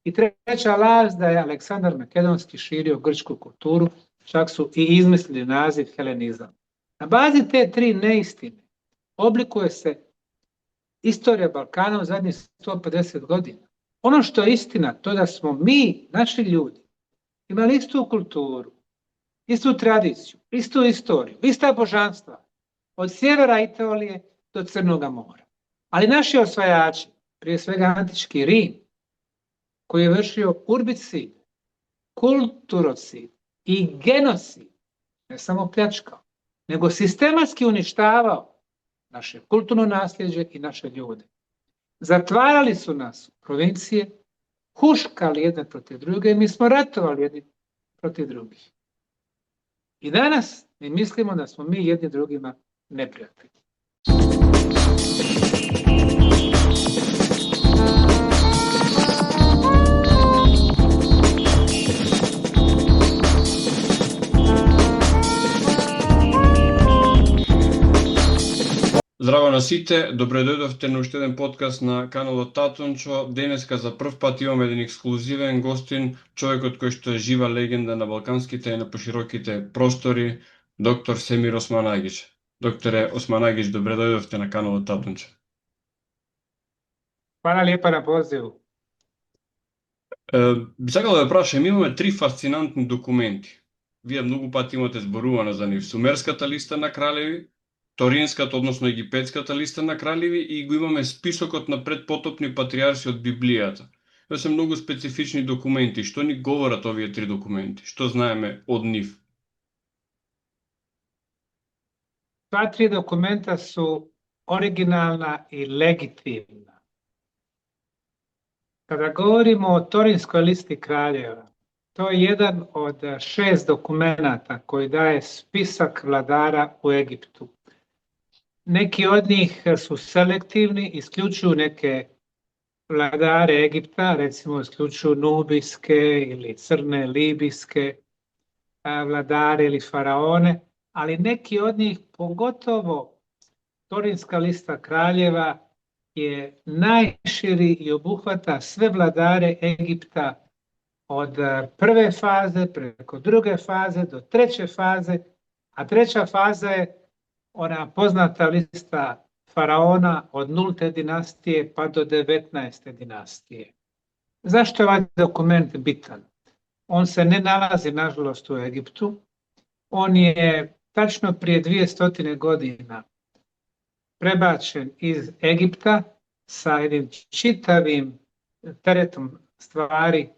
I treća laž da je Aleksandar Makedonski širio grčku kulturu, čak su i izmislili naziv helenizam. Na bazi te tri neistine oblikuje se istorija Balkana u zadnjih 150 godina. Ono što je istina, to da smo mi, naši ljudi, imali istu kulturu, istu tradiciju, istu istoriju, ista božanstva, od sjevera Italije do Crnoga mora. Ali naši osvajači, prije svega antički Rim, koji je vršio urbicid, kulturocid i genocid, ne samo pljačkao, nego sistematski uništavao naše kulturno nasljeđe i naše ljude. Zatvarali su nas u provincije, huškali jedne protiv druge i mi smo ratovali jedni protiv drugih. I danas mi mislimo da smo mi jedni drugima neprijatelji. Здраво на сите, добре дојдовте на уште еден подкаст на каналот Татончо. Денеска за прв пат имаме еден ексклузивен гостин, човекот кој што е жива легенда на балканските и на пошироките простори, доктор Семир Османагич. Докторе Османагич, добре дојдовте на каналот Татончо. Hvala lijepa na pozivu. Би сакал да прашам, имаме три фасцинантни документи. Вие многу пати имате зборувано за нив. Сумерската листа на кралеви, Торинската, односно египетската листа на кралеви и го имаме списокот на предпотопни патриарси од Библијата. Тоа се многу специфични документи. Што ни говорат овие три документи? Што знаеме од нив? Sva tri dokumenta su originalna i legitimna. Kada govorimo o Torinskoj listi kraljeva, to je jedan od 6 dokumenata koji daje spisak vladara u Egiptu. Neki od njih su selektivni, isključuju neke vladare Egipta, recimo isključuju nubijske ili crne libijske vladare ili faraone, ali neki od njih, pogotovo Torinska lista kraljeva, je najširi i obuhvata sve vladare Egipta od prve faze preko druge faze do treće faze, a treća faza je ona poznata lista faraona od 0. dinastije pa do 19. dinastije. Zašto je ovaj dokument bitan? On se ne nalazi, nažalost, u Egiptu. On je tačno prije 200 godina prebačen iz Egipta sa jednim čitavim teretom stvari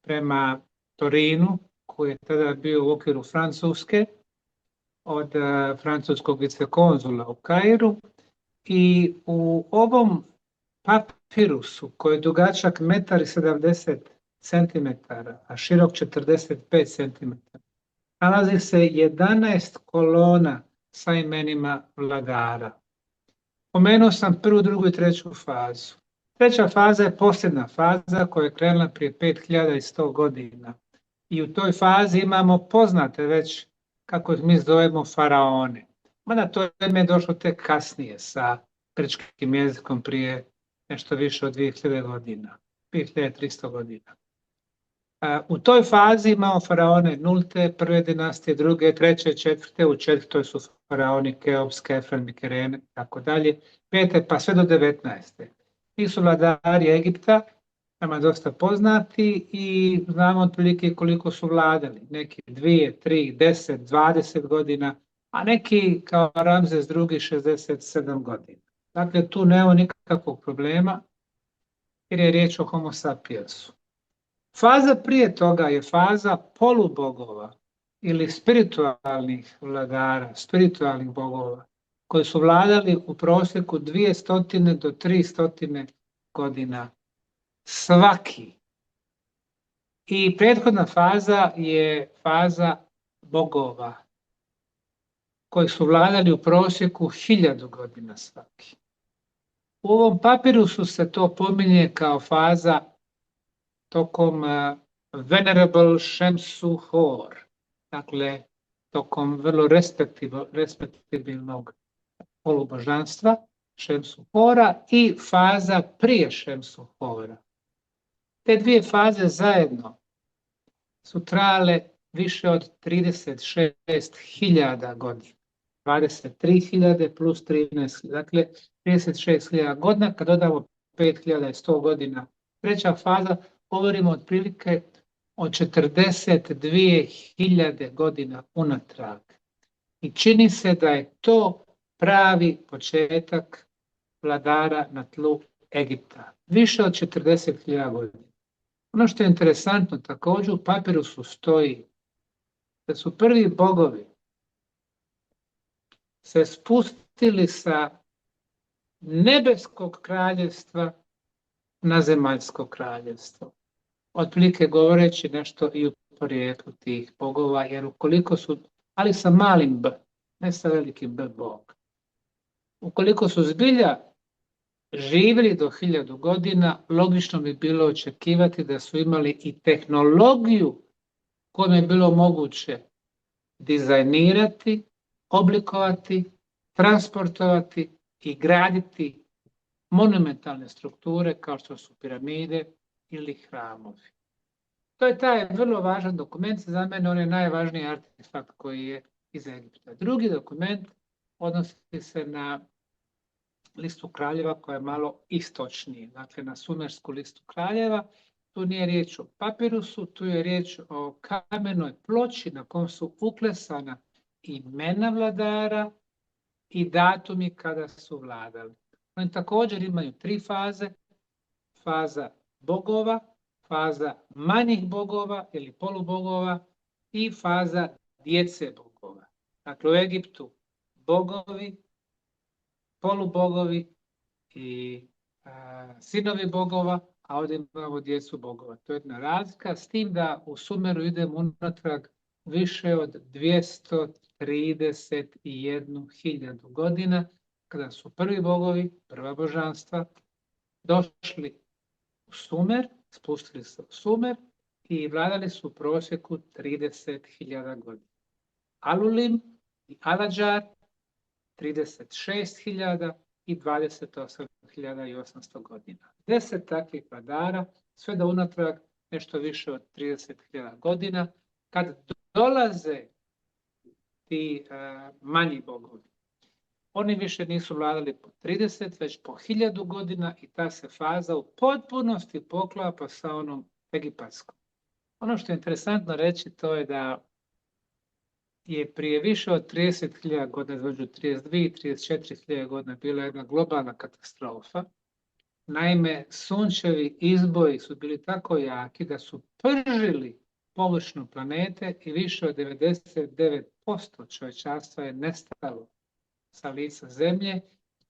prema Torinu, koji je tada bio u okviru Francuske, od francuskog vicekonzula u Kairu, i u ovom papirusu, koji je dugačak 1,70 cm, a širok 45 cm, nalazi se 11 kolona sa imenima vladara. Pomenuo sam prvu, drugu i treću fazu. Treća faza je posljedna faza koja je krenula prije 5100 godina. I u toj fazi imamo poznate već, kako ih mi zovemo, faraone. Mada to ime je došlo tek kasnije sa grčkim jezikom prije nešto više od 2000 godina, 2300 godina. U toj fazi imamo faraone 0. prve dinastije, 2., 3., 4., u 4. su faraoni Keops, Kefen, Mikerene, tako dalje, 5. pa sve do 19. Ti su vladari Egipta, nama dosta poznati i znamo otprilike koliko su vladali. Neki 2, 3, 10, 20 godina, a neki kao Ramzes II 67 godina. Dakle, tu nema nikakvog problema jer je riječ o homo sapiensu. Faza prije toga je faza polubogova ili spiritualnih vladara, spiritualnih bogova, koji su vladali u prosjeku 200 do 300 godina svaki. I prethodna faza je faza bogova, koji su vladali u prosjeku 1000 godina svaki. U ovom papirusu se to pominje kao faza tokom Venerable Shemsu-Hor, dakle tokom vrlo respektabilnog polubožanstva Shemsu-Hora i faza prije Shemsu-Hora. Te dvije faze zajedno su trajale više od 36.000 godina. 23.000 plus 13, dakle 36.000 godina. Kad dodamo 5.100 godina, treća faza, govorimo otprilike od 42.000 godina unatrag. I čini se da je to pravi početak vladara na tlu Egipta. Više od 40.000 godina. Ono što je interesantno, također u papirusu stoji da su prvi bogovi se spustili sa nebeskog kraljevstva na zemaljsko kraljevstvo. Otprilike govoreći nešto i u porijeklu tih bogova, jer ukoliko su, ali sa malim b, ne sa velikim b bog, ukoliko su zbilja živjeli do 1000 godina, logično bi bilo očekivati da su imali i tehnologiju kojom je bilo moguće dizajnirati, oblikovati, transportovati i graditi monumentalne strukture kao što su piramide ili hramovi. To je taj vrlo važan dokument, za mene on je najvažniji artefakt koji je iz Egipta. Drugi dokument odnosi se na listu kraljeva koja je malo istočniji, dakle na sumersku listu kraljeva. Tu nije riječ o papirusu, tu je riječ o kamenoj ploči na kojoj su uklesana imena vladara i datumi kada su vladali. Oni također imaju 3 faze. Faza bogova, faza manjih bogova ili polubogova i faza djece bogova. Dakle, u Egiptu bogovi, polubogovi i sinovi bogova, a ovdje imamo djecu bogova. To je jedna razlika, s tim da u Sumeru idemo unatrag više od 231.000 godina, kada su prvi bogovi, prva božanstva, došli u Sumer, spustili se u Sumer i vladali su u prosjeku 30.000 godina. Alulim i Aladžar 36.000 i 28.800 godina. 10 takvih vladara, sve do unatrag nešto više od 30.000 godina, kad dolaze ti manji bogovi. Oni više nisu vladali po 30, već po 1000 godina i ta se faza u potpunosti poklapa sa onom egipatskom. Ono što je interesantno reći to je da je prije više od 30.000 godina, između 32 i 34.000 godina bila jedna globalna katastrofa. Naime, sunčevi izboji su bili tako jaki da su pržili površinu planete i više od 99% čovječanstva je nestalo sa lica zemlje.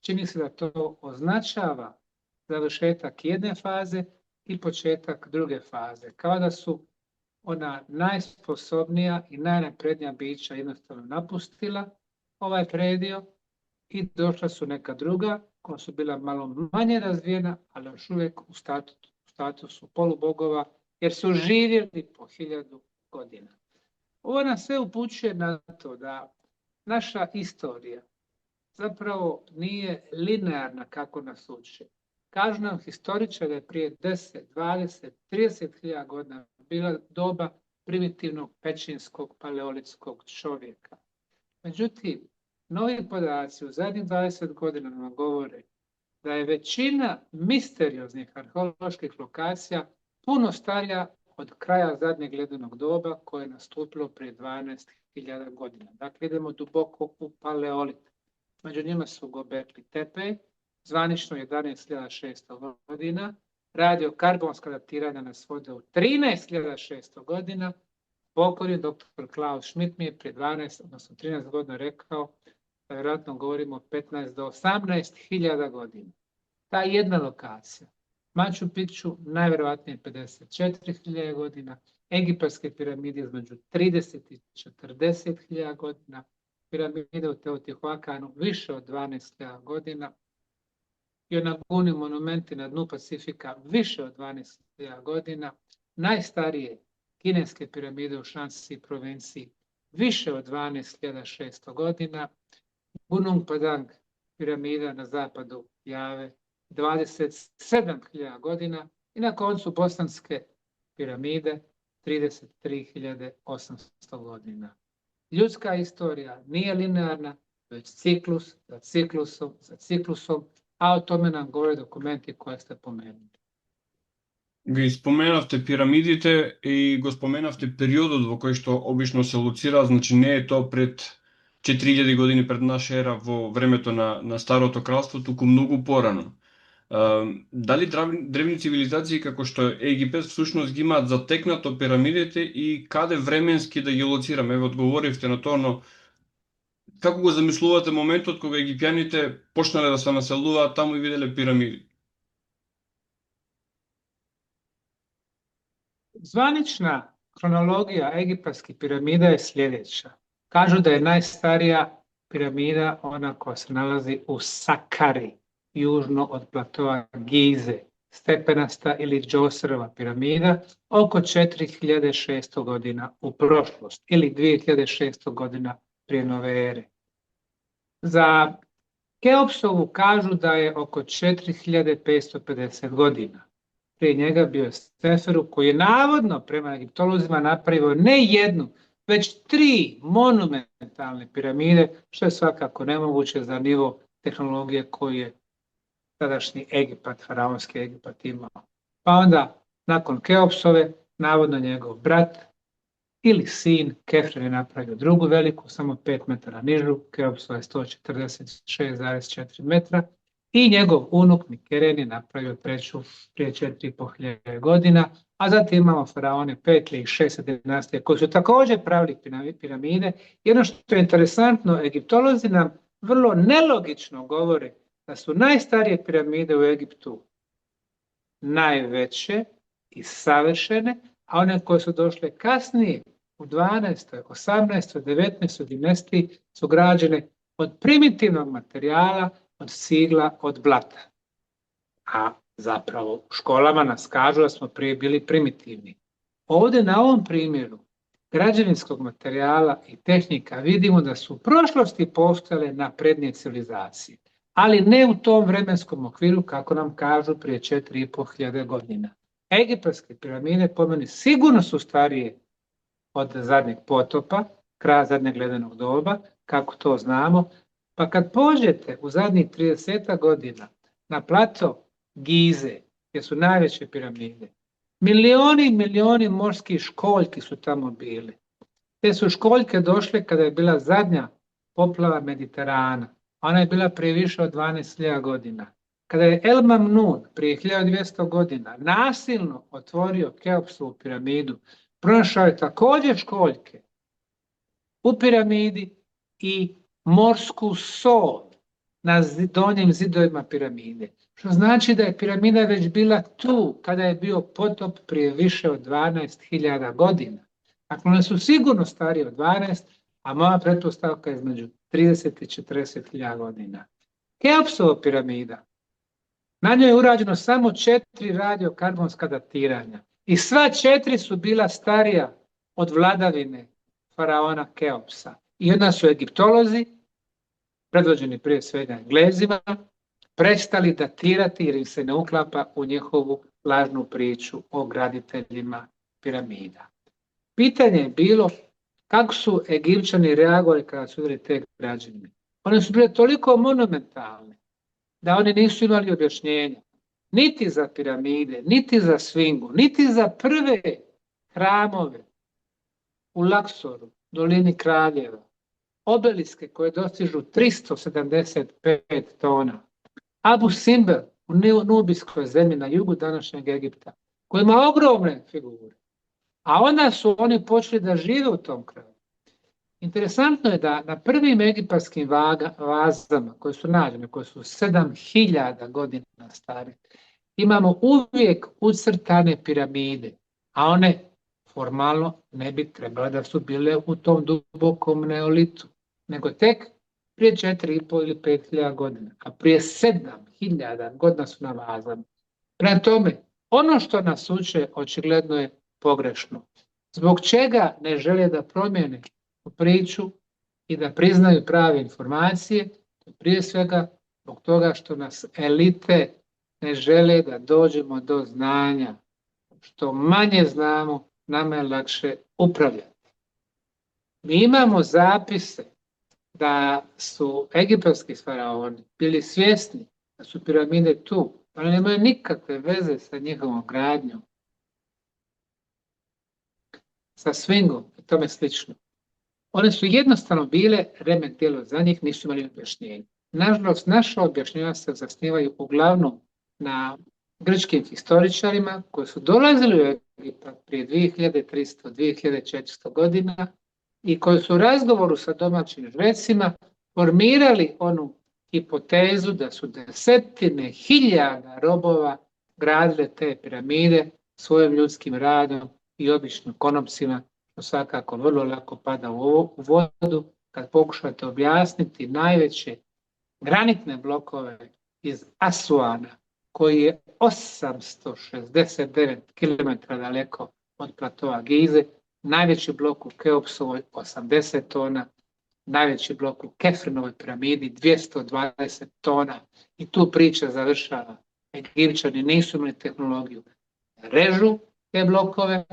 Čini se da to označava završetak jedne faze i početak druge faze. Kao da su ona najsposobnija i najnaprednija bića jednostavno napustila ovaj predio i došla su neka druga koja su bila malo manje razvijena, ali još uvijek u statusu polubogova, jer su živjeli po 1000 godina. Ovo nas sve upućuje na to da naša istorija zapravo nije linearna kako nas uče. Kažu nam historičari da je prije 10, 20, 30.000 godina bila doba primitivnog pećinskog paleolitskog čovjeka. Međutim, novi podaci u zadnjih 20 godina nam govore da je većina misterioznih arheoloških lokacija puno starija od kraja zadnjeg ledenog doba koje je nastupilo prije 12.000 godina. Dakle, idemo duboko u paleolit. Među njima su Gobekli Tepe, zvanično 11.600 godina, radiokarbonska datiranja nas vode u 13.600 godina. Pokojni dr. Klaus Schmidt mi je prije 12, odnosno 13 godina rekao da vjerojatno govorimo o 15 do 18.000 godina. Ta jedna lokacija, Machu Picchu, najvjerojatnije 54.000 godina, egipatske piramide između 30 i 40.000 godina, piramide u Teotihuacanu više od 12.000 godina, Yonaguni monumenti na dnu Pacifika više od 12.000 godina, najstarije kineske piramide u Šansi provinciji više od 12.600 godina, Gunung Padang piramida na zapadu Jave 27.000 godina I na koncu bosanske piramide 33.800 godina. Ljudska istorija nije linearna, već ciklus za ciklusom, a o tome nam govore dokumenti koje ste pomenuli. Ги споменавте пирамидите и го споменавте периодот во кој што обично се лоцира, значи не е тоа пред 4000 години пред наша ера во времето на Старото кралство, туку многу порано. Дали древни цивилизации како што Египет всушност ги имаат затекнато пирамидите и каде временски да ги лоцираме? Еве одговоривте на тоа, но како го замислувате моментот кога египјаните почнале да се населуваат таму и виделе пирамиди? Zvanična kronologija egipatskih piramida je sljedeća. Kažu da je najstarija piramida ona koja se nalazi u Sakari, južno od platoa Gize, stepenasta ili Džoserova piramida, oko 4600 godina u prošlost ili 2600 godina prije nove ere. Za Keopsovu kažu da je oko 4550 godina. Prije njega bio je Seferu koji je navodno prema egiptolozima napravio ne jednu, već 3 monumentalne piramide, što je svakako nemoguće za nivo tehnologije koju je tadašnji Egipat, faraonski Egipat imao. Pa onda, nakon Keopsove, navodno njegov brat ili sin Kefren je napravio drugu veliku, samo 5 metara nižu, Keopsova je 146,4 metra, i njegov unuk Mikeren je napravio treću prije 4500 godina, a zatim imamo faraone 5. i 6. dinastije koji su također pravili piramide. I ono što je interesantno, egiptolozi nam vrlo nelogično govore da su najstarije piramide u Egiptu najveće i savršene, a one koje su došle kasnije u 12., 18., 19. dinastiji su građene od primitivnog materijala, od cigla, od blata. A zapravo u školama nas kažu da smo prije bili primitivni. Ovdje na ovom primjeru građevinskog materijala i tehnika vidimo da su u prošlosti postojale naprednije civilizacije, ali ne u tom vremenskom okviru kako nam kažu prije 4500 godina. Egipatske piramide po meni sigurno su starije od zadnjeg potopa, kraja zadnjeg ledenog doba, kako to znamo. Pa kad pođete u zadnjih 30 godina na plato Gize, gdje su najveće piramide, milioni morskih školjki su tamo bili. Te su školjke došle kada je bila zadnja poplava Mediterana. Ona je bila prije više od 12.000 godina. Kada je El Mamnun prije 1200 godina nasilno otvorio Keopsovu piramidu, pronašao je također školjke u piramidi i morsku sol na donjim zidovima piramide. Što znači da je piramida već bila tu kada je bio potop prije više od 12.000 godina. Dakle, one su sigurno starije od 12, a moja pretpostavka je između 30 i 40.000 godina. Keopsova piramida, na njoj je urađeno samo 4 radiokarbonska datiranja i sva 4 su bila starija od vladavine faraona Keopsa. I onda su egiptolozi, predvođeni prije svega Englezima, prestali datirati jer im se ne uklapa u njihovu lažnu priču o graditeljima piramida. Pitanje je bilo kako su Egipćani reagovali kada su vidjeli te građevine. One su bile toliko monumentalne da oni nisu imali objašnjenja niti za piramide, niti za Sfingu, niti za prve hramove u Laksoru, dolini Kraljeva, obeliske koje dostižu 375 tona, Abu Simbel u Nubijskoj zemlji na jugu današnjeg Egipta, koji ima ogromne figure. A onda su oni počeli da žive u tom kraju. Interesantno je da na prvim egipatskim vazama koje su nađene, koje su 7000 godina stare, imamo uvijek ucrtane piramide, a one formalno ne bi trebale da su bile u tom dubokom neolitu, nego tek prije 4.500 ili 5.000 godina, a prije 7.000 godina su na vazama. Prema tome, ono što nas uče očigledno je pogrešno. Zbog čega ne žele da promijene priču i da priznaju prave informacije? Prije svega zbog toga što nas elite ne žele da dođemo do znanja. Što manje znamo, nama je lakše upravljati. Mi imamo zapise da su egipatski faraoni bili svjesni da su piramide tu, ali nemaju nikakve veze sa njihovom gradnjom, sa swingom i tome slično. One su jednostavno bile remen djelo za njih, nisu imali objašnjenje. Nažalost, naša objašnjenja se zasnivaju uglavnom na grčkim historičarima koji su dolazili u Egipat prije 2300, 2400 godina i koji su u razgovoru sa domaćim žrecima formirali onu hipotezu da su desetine hiljada robova gradile te piramide svojim ljudskim radom i običnim konopcima, što svakako vrlo lako pada u vodu kad pokušate objasniti najveće granitne blokove iz Asuana, koji je 869 km daleko od platoa Gize, najveći blok u Keopsovoj 80 tona, najveći blok u Kefrenovoj piramidi 220 tona. I tu priča završava. Egipćani nisu imali tehnologiju da režu te blokove,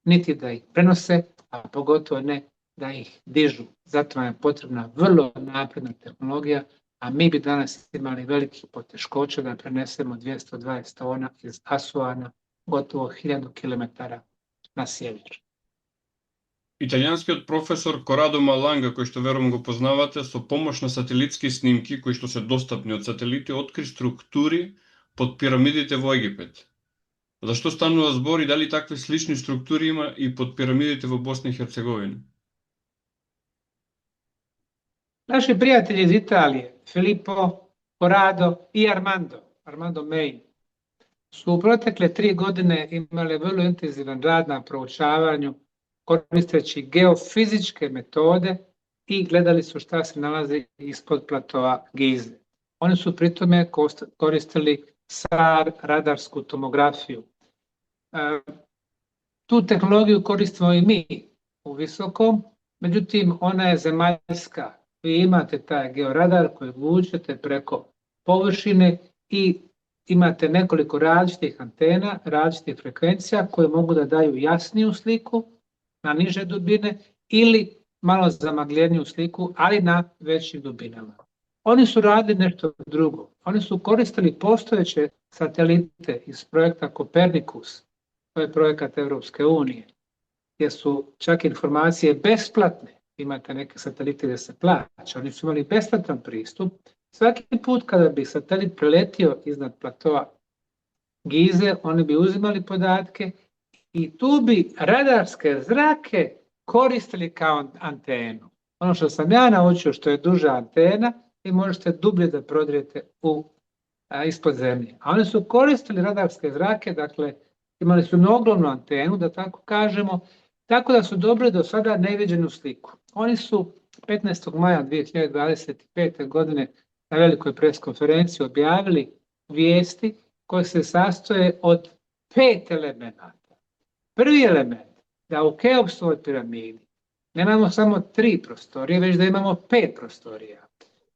niti da ih prenose, a pogotovo ne da ih dižu. Zato nam je potrebna vrlo napredna tehnologija, a mi bi danas imali velikih poteškoća da prenesemo 220 tona iz Asuana gotovo 1000 km na sjever. Италијанскиот професор Корадо Маланга, кој што верувам го познавате, со помош на сателитски снимки кои што се достапни од сателити, откри структури под пирамидите во Египет. Зашто станува збор и дали такви слични структури има и под пирамидите во Босна и Херцеговина? Naši prijatelji iz Italije, Filippo, Corrado i Armando Main, su u protekle 3 godine imali vrlo intenzivan rad na proučavanju koristeći geofizičke metode i gledali su šta se nalazi ispod platoa Gize. Oni su pritome koristili SAR radarsku tomografiju. Tu tehnologiju koristimo i mi u visokom, međutim ona je zemaljska. Vi imate taj georadar koji vučete preko površine i imate nekoliko različitih antena, različitih frekvencija koje mogu da daju jasniju sliku na niže dubine ili malo zamagljeniju sliku, ali na većim dubinama. Oni su radili nešto drugo. Oni su koristili postojeće satelite iz projekta Kopernikus, to je projekat Evropske unije, gdje su čak informacije besplatne. Imate neke satelite gdje se plaća, oni su imali besplatan pristup. Svaki put kada bi satelit preletio iznad platoa Gize, oni bi uzimali podatke i tu bi radarske zrake koristili kao antenu. Ono što sam ja naučio, što je duža antena, vi možete dublje da prodrijete ispod zemlje. A oni su koristili radarske zrake, dakle imali su ogromnu antenu, da tako kažemo, tako da su dobili do sada neviđenu sliku. Oni su 15. maja 2025. godine na velikoj preskonferenciji objavili vijesti koje se sastoje od 5 elemenata. Prvi element, da u Keopsovoj piramidi nemamo samo 3 prostorije, već da imamo 5 prostorija.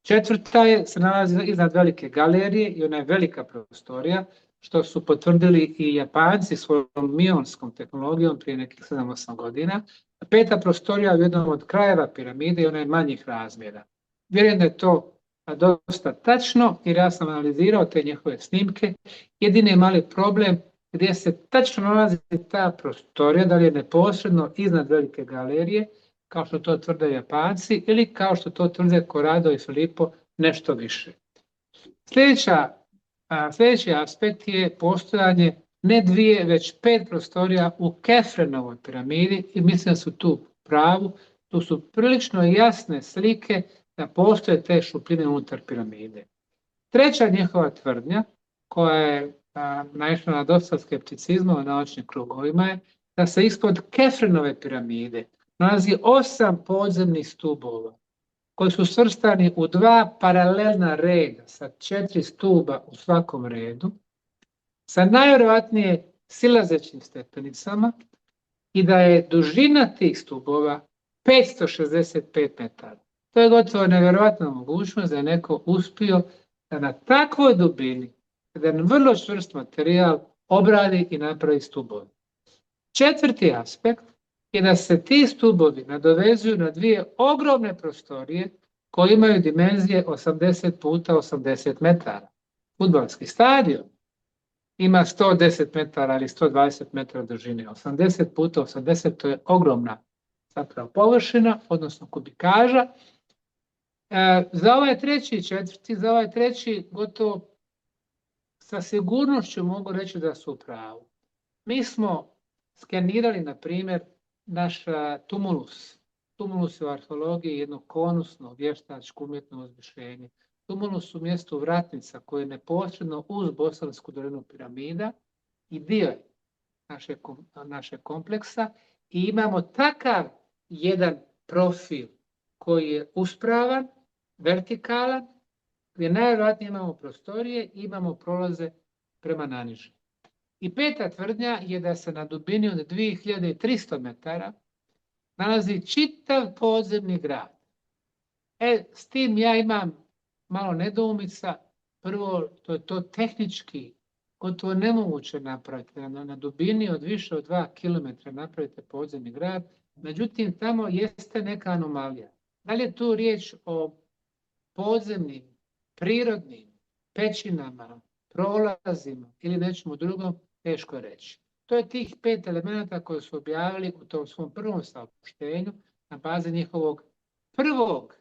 Četvrta se nalazi iznad velike galerije i ona je velika prostorija, što su potvrdili i Japanci svojom mionskom tehnologijom prije nekih 7-8 godina. 5. prostorija je u jednom od krajeva piramide i ona je manjih razmjera. Vjerujem da je to dosta tačno jer ja sam analizirao te njihove snimke. Jedini mali problem gdje se tačno nalazi ta prostorija, da li je neposredno iznad velike galerije, kao što to tvrde Japanci, ili kao što to tvrde Corrado i Filippo, nešto više. Sljedeći aspekt je postojanje ne 2, već 5 prostorija u Kefrenovoj piramidi i mislim da su tu pravu. Tu su prilično jasne slike da postoje te šupljine unutar piramide. Treća njihova tvrdnja, koja je naišla na dosta skepticizma u naučnim krugovima, je da se ispod Kefrenove piramide nalazi 8 podzemnih stubova koji su svrstani u 2 paralelna reda sa 4 stuba u svakom redu, sa najvjerojatnije silazećim stepenicama i da je dužina tih stubova 565 metara. To je gotovo nevjerojatna mogućnost da je neko uspio da na takvoj dubini kada jedan vrlo čvrst materijal obradi i napravi stubovi. Četvrti aspekt je da se ti stubovi nadovezuju na dvije ogromne prostorije koje imaju dimenzije 80 puta 80 metara. Fudbalski stadion ima 110 metara ili 120 metara dužine. 80 puta 80 to je ogromna zapravo površina, odnosno kubikaža. Za ovaj treći i četvrti, za ovaj treći gotovo sa sigurnošću mogu reći da su u pravu. Mi smo skenirali, na primjer, naš tumulus. Tumulus je u arheologiji jedno konusno vještačko umjetno uzvišenje. Tumulus u mjestu Vratnica koje je neposredno uz Bosansku dolinu piramida i dio je našeg kompleksa i imamo takav jedan profil koji je uspravan, vertikalan, gdje najvjerojatnije imamo prostorije i imamo prolaze prema naniže. I peta tvrdnja je da se na dubini od 2300 metara nalazi čitav podzemni grad. S tim ja imam malo nedoumica. Prvo, to je to tehnički gotovo nemoguće napraviti. Na dubini od više od 2 km napravite podzemni grad. Međutim, tamo jeste neka anomalija. Da li je tu riječ o podzemnim, prirodnim pećinama, prolazima ili nečemu drugom, teško je reći. To je tih 5 elemenata koje su objavili u tom svom prvom saopštenju na bazi njihovog prvog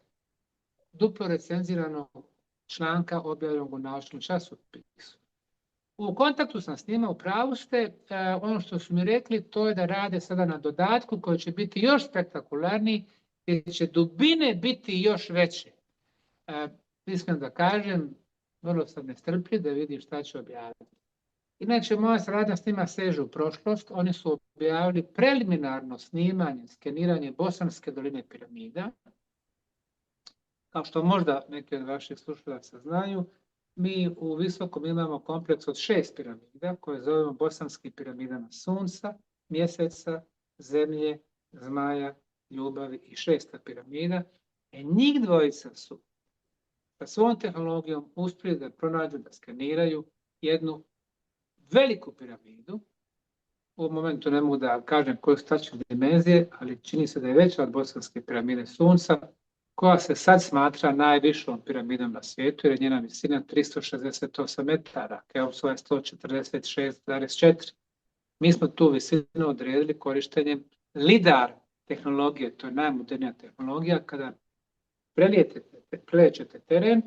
duplo recenziranog članka objavljenog u naučnom časopisu. U kontaktu sam s njima, u pravu ste, ono što su mi rekli to je da rade sada na dodatku koji će biti još spektakularniji, gdje će dubine biti još veće. Iskreno da kažem, vrlo sam nestrpljiv da vidim šta će objaviti. Inače, moja saradnja s njima seže u prošlost. Oni su objavili preliminarno snimanje, skeniranje Bosanske doline piramida. Kao što možda neki od vaših slušalaca znaju, mi u Visokom imamo kompleks od 6 piramida koje zovemo bosanskim piramidama Sunca, Mjeseca, Zemlje, Zmaja, Ljubavi i 6. piramida. Njih dvojica su sa svom tehnologijom uspjeli da pronađu, da skeniraju jednu veliku piramidu. U ovom momentu ne mogu da kažem koje su tačne dimenzije, ali čini se da je veća od bosanske piramide Sunca, koja se sad smatra najvišom piramidom na svijetu, jer je njena visina 368 metara, Keopsova je 146,4. Mi smo tu visinu odredili korištenjem lidar tehnologije, to je najmodernija tehnologija. Kada prelećete teren,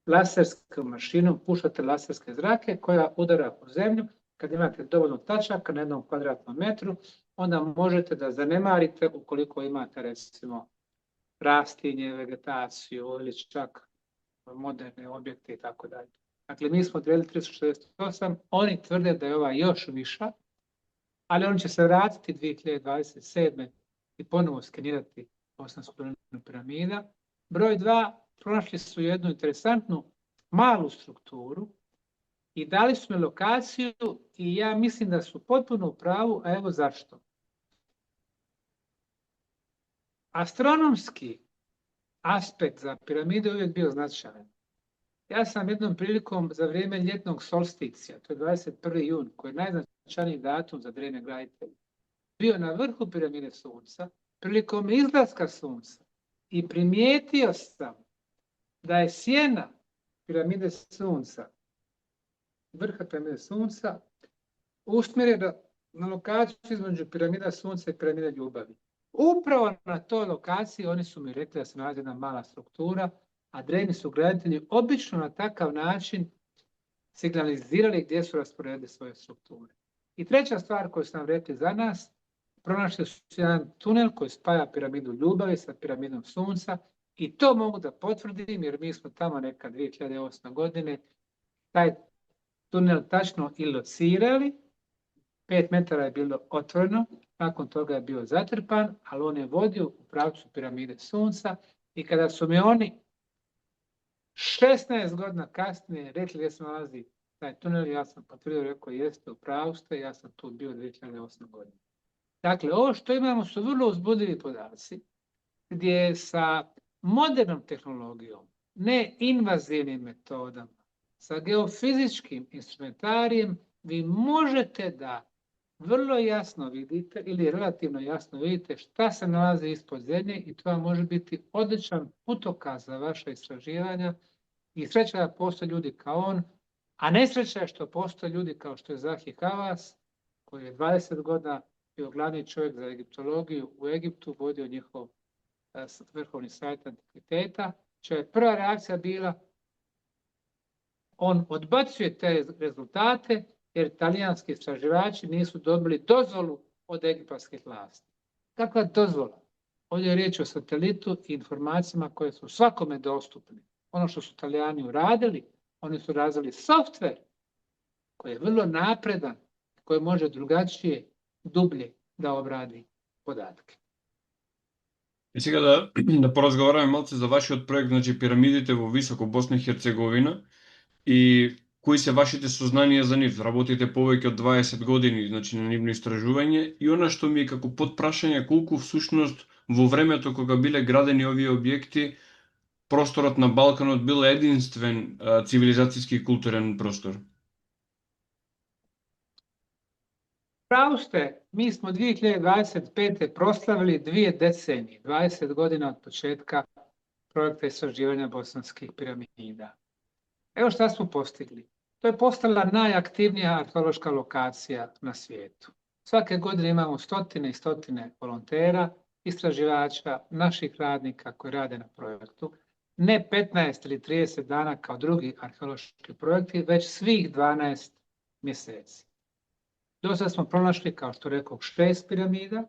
laserskom mašinom puštate laserske zrake koja udara u zemlju. Kad imate dovoljno tačaka na 1 kvadratnom metru, onda možete da zanemarite ukoliko imate recimo rastinje, vegetaciju ili čak moderne objekte i tako dalje. Dakle, mi smo odredili 368, oni tvrde da je ova još viša, ali oni će se vratiti 2027. i ponovo skenirati Bosansku dolinu piramida. Broj 2, pronašli su jednu interesantnu malu strukturu i dali su mi lokaciju i ja mislim da su potpuno u pravu, a evo zašto. Astronomski aspekt za piramide uvijek bio značajan. Ja sam jednom prilikom za vrijeme ljetnog solsticija, to je 21. jun, koji je najznačajniji datum za drevne graditelje, bio na vrhu piramide Sunca, prilikom izlaska Sunca i primijetio sam da je sjena piramide Sunca, vrha piramide Sunca, usmjerena na lokaciju između piramida Sunca i piramide Ljubavi. Upravo na toj lokaciji oni su mi rekli da se nalazi jedna mala struktura, a drevni su graditelji obično na takav način signalizirali gdje su rasporedili svoje strukture. I treća stvar koju su nam rekli za nas, pronašli su jedan tunel koji spaja piramidu Ljubavi sa piramidom Sunca i to mogu da potvrdim jer mi smo tamo neka 2008. godine taj tunel tačno ilocirali, 5 metara je bilo otvoreno, nakon toga je bio zatrpan, ali on je vodio u pravcu piramide Sunca i kada su mi oni 16 godina kasnije rekli gdje se nalazi taj tunel, ja sam potvrdio, rekao jeste, u pravu ste, ja sam tu bio 2008. godine. Dakle, ovo što imamo su vrlo uzbudljivi podaci, gdje sa modernom tehnologijom, ne invazivnim metodama, sa geofizičkim instrumentarijem vi možete da vrlo jasno vidite ili relativno jasno vidite šta se nalazi ispod zemlje i to vam može biti odličan putokaz za vaše istraživanja i sreća da postoje ljudi kao on, a nesreća je što postoje ljudi kao što je Zahi Hawass, koji je 20 godina bio glavni čovjek za egiptologiju u Egiptu, vodio njihov vrhovni savjet antikviteta, čija je prva reakcija bila on odbacuje te rezultate jer talijanski istraživači nisu dobili dozvolu od egipatskih vlasti. Kakva dozvola? Ovdje je riječ o satelitu i informacijama koje su svakome dostupne. Ono što su Talijani uradili, oni su razvili softver koji je vrlo napredan, koji može drugačije, dublje da obradi podatke. И сега да поразговараме малце за вашиот проект, значи пирамидите во Високо Босна и Херцеговина и кои се вашите сознанија за нив. Работите повеќе од 20 години, значи на нивно истражување и она што ми е како подпрашање колку всушност во времето кога биле градени овие објекти просторот на Балканот бил единствен цивилизацијски и културен простор. Pravo ste, mi smo 2025. proslavili 2 decenije, 20 godina od početka projekta istraživanja bosanskih piramida. Evo šta smo postigli. To je postala najaktivnija arheološka lokacija na svijetu. Svake godine imamo stotine i stotine volontera, istraživača, naših radnika koji rade na projektu. Ne 15 ili 30 dana kao drugi arheološki projekti, već svih 12 mjeseci. Do sada smo pronašli, kao što rekao, 6 piramida.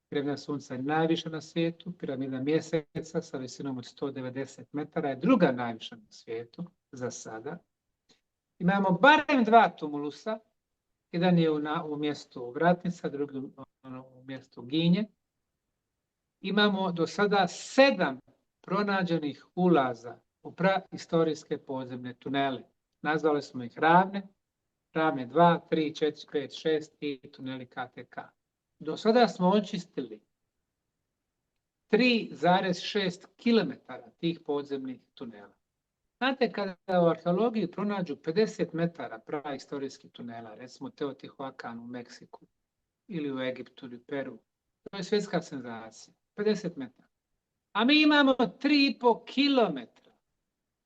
Piramida Sunca je najviša na svijetu, piramida Mjeseca sa visinom od 190 metara je druga najviša na svijetu za sada. Imamo barem 2 tumulusa, jedan je u mjestu Vratnica, drugi u mjestu Ginje. Imamo do sada 7 pronađenih ulaza u prahistorijske podzemne tunele. Nazvali smo ih ravne 2, 3, 4, 5, 6 i tuneli KTK. Do sada smo očistili 3,6 km tih podzemnih tunela. Znate, kada u arheologiji pronađu 50 metara prahistorijskih tunela, recimo Teotihuacan u Meksiku ili u Egiptu ili Peru, to je svjetska senzacija. 50 metara. A mi imamo 3,5 kilometra.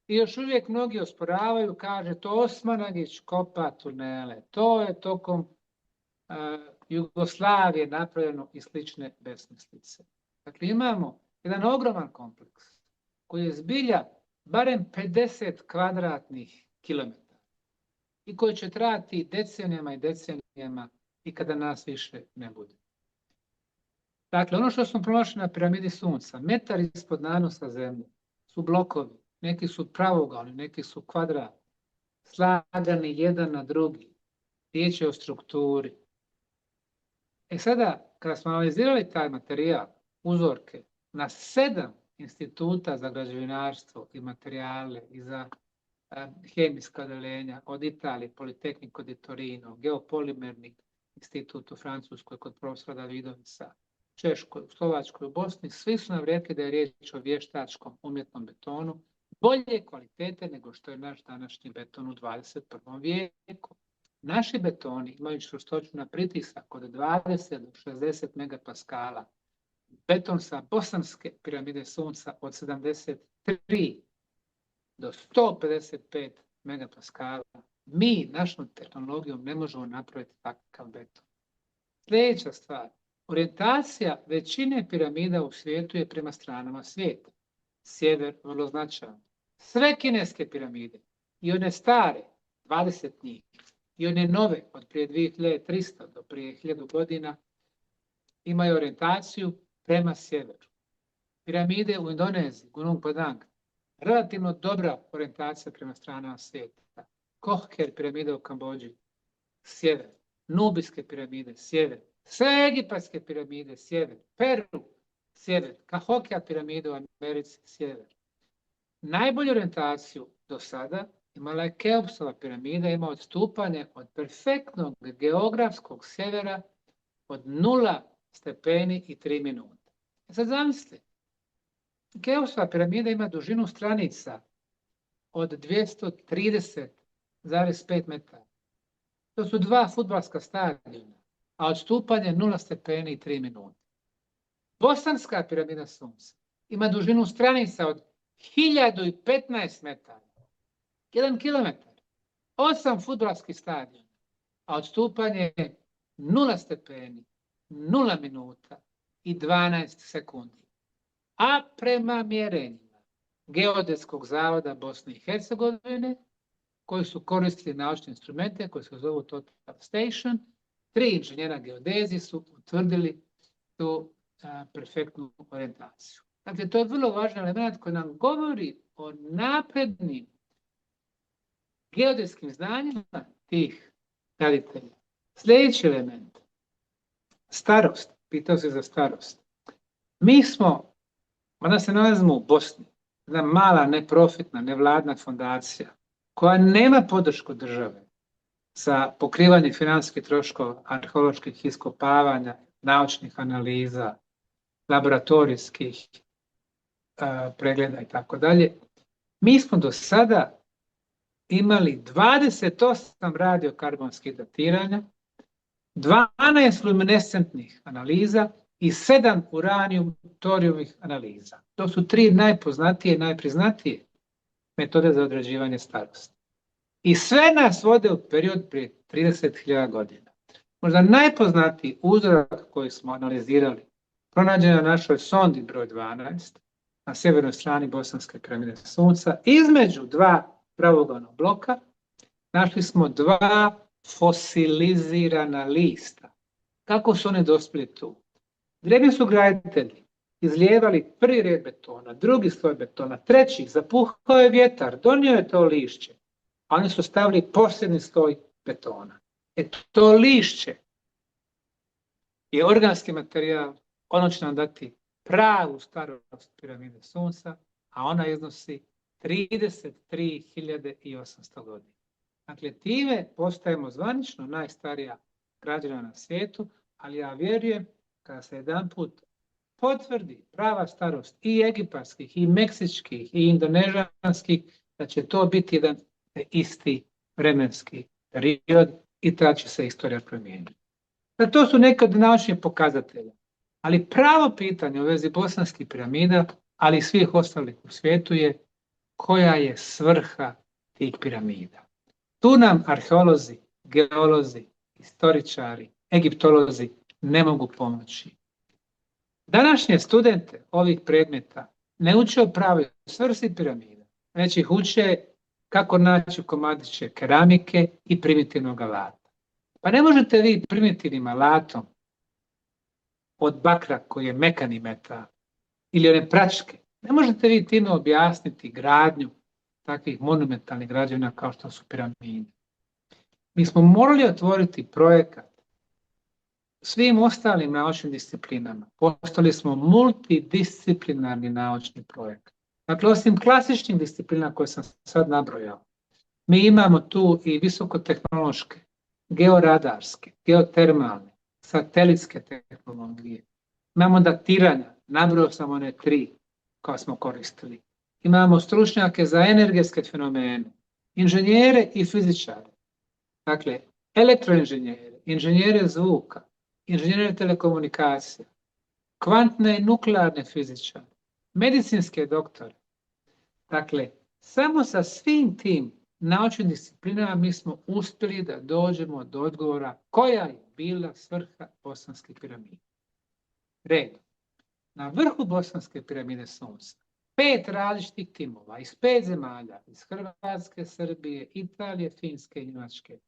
I još uvijek mnogi osporavaju, kaže, to Osmanagić kopa tunele. To je tokom Jugoslavije napravljeno i slične besmislice. Dakle, imamo jedan ogroman kompleks koji je zbilja barem 50 kvadratnih kilometara i koji će trajati decenijama i decenijama i kada nas više ne bude. Dakle, ono što smo pronašli na piramidi Sunca, metar ispod nanosa zemlje, su blokovi. Neki su pravougalni, neki su kvadratni, slagani jedan na drugi. Riječ je o strukturi. Sada, kada smo analizirali taj materijal, uzorke, na 7 instituta za građevinarstvo i materijale i za hemijska odeljenja od Italije, Politehnico di Torino, Geopolimerni institut u Francuskoj kod profesora Davidovića, Češkoj, Slovačkoj, u Bosni, svi su nam rekli da je riječ o vještačkom umjetnom betonu, bolje kvalitete nego što je naš današnji beton u 21. vijeku. Naši betoni imaju čvrstoću na pritisak od 20 do 60 megapaskala. Beton sa bosanske piramide Sunca od 73 do 155 megapaskala. Mi našom tehnologijom ne možemo napraviti takav beton. Sljedeća stvar. Orijentacija većine piramida u svijetu je prema stranama svijeta. Sjever vrlo značajan. Sve kineske piramide, i one stare, 20 njih, i one nove, od prije 2300 do prije 1000 godina, imaju orijentaciju prema sjeveru. Piramide u Indoneziji, Gunung Padang, relativno dobra orijentacija prema stranama svijeta. Kohker piramide u Kambodži, sjever. Nubijske piramide, sjever. Sve egipatske piramide, sjever. Peru, sjever. Cahokia piramide u Americi, sjever. Najbolju orijentaciju do sada imala je Keopsova piramida, ima odstupanje od perfektnog geografskog sjevera od 0 stepeni i 3 minute. Sad zamislite, Keopsova piramida ima dužinu stranica od 230,5 metara. To su 2 fudbalska stadiona, a odstupanje 0 stepeni i 3 minute. Bosanska piramida Sunca ima dužinu stranica od 1015 metara, 1 kilometar, 8 fudbalskih stadiona, a odstupanje 0 stepeni, 0 minuta i 12 sekundi. A prema mjerenjima Geodetskog zavoda Bosne i Hercegovine, koji su koristili naučne instrumente koji se zovu Total Station, 3 inženjera geodezije su utvrdili tu perfektnu orijentaciju. Dakle, to je vrlo važan element koji nam govori o naprednim geodetskim znanjima tih graditelja. Sljedeći element, starost, pitao se za starost. Mi smo, onda se nalazimo u Bosni, jedna mala, neprofitna, nevladna fondacija, koja nema podršku države za pokrivanje financijskih troškova, arheoloških iskopavanja, naučnih analiza, laboratorijskih pregleda i tako dalje. Mi smo do sada imali 28 radiokarbonskih datiranja, 12 luminescentnih analiza i 7 uranijum-torijumih analiza. To su 3 najpoznatije i najpriznatije metode za određivanje starosti. I sve nas vode u period prije 30.000 godina. Možda najpoznatiji uzorak koji smo analizirali, pronađen na našoj sondi broj 12, na sjevernoj strani Bosanske piramide Sunca, između 2 pravougalna bloka, našli smo 2 fosilizirana lista. Kako su oni dospjeli tu? Drevni su graditelji izlijevali prvi red betona, drugi sloj betona, treći, zapuhao je vjetar, donio je to lišće, a oni su stavili posljednji sloj betona. To lišće je organski materijal, ono će nam dati pravu starost piramide Sunca, a ona iznosi 33.800 godina. Dakle, time postajemo zvanično najstarija građevina na svijetu, ali ja vjerujem kada se jedanput potvrdi prava starost i egipatskih, i meksičkih, i indonežanskih, da će to biti jedan isti vremenski period i tada će se istorija promijeniti. To su neki od naučnih pokazatelja. Ali pravo pitanje u vezi bosanskih piramida, ali i svih ostalih u svijetu je koja je svrha tih piramida. Tu nam arheolozi, geolozi, historičari, egiptolozi ne mogu pomoći. Današnje studente ovih predmeta ne uče o pravoj svrsi piramida, već ih uče kako naći komadiće keramike i primitivnog alata. Pa ne možete vi primitivnim alatom od bakra koji je mekani metal ili one pračke, ne možete vi time objasniti gradnju takvih monumentalnih građevina kao što su piramide. Mi smo morali otvoriti projekat svim ostalim naučnim disciplinama. Postali smo multidisciplinarni naučni projekat. Dakle, osim klasičnih disciplina koje sam sad nabrojao, mi imamo tu i visokotehnološke, georadarske, geotermalne, satelitske tehnologije. Imamo datiranja, nabrojao sam one 3 koje smo koristili. Imamo stručnjake za energetske fenomene, inženjere i fizičare. Dakle, elektroinženjere, inženjere zvuka, inženjere telekomunikacija, kvantne i nuklearne fizičare, medicinske doktore. Dakle, samo sa svim tim naučnim disciplinama mi smo uspjeli da dođemo do odgovora koja je bila svrha bosanske piramide. Red. Na vrhu bosanske piramide Sunca 5 različitih timova iz 5 zemalja, iz Hrvatske, Srbije, Italije, Finske i Njemačke,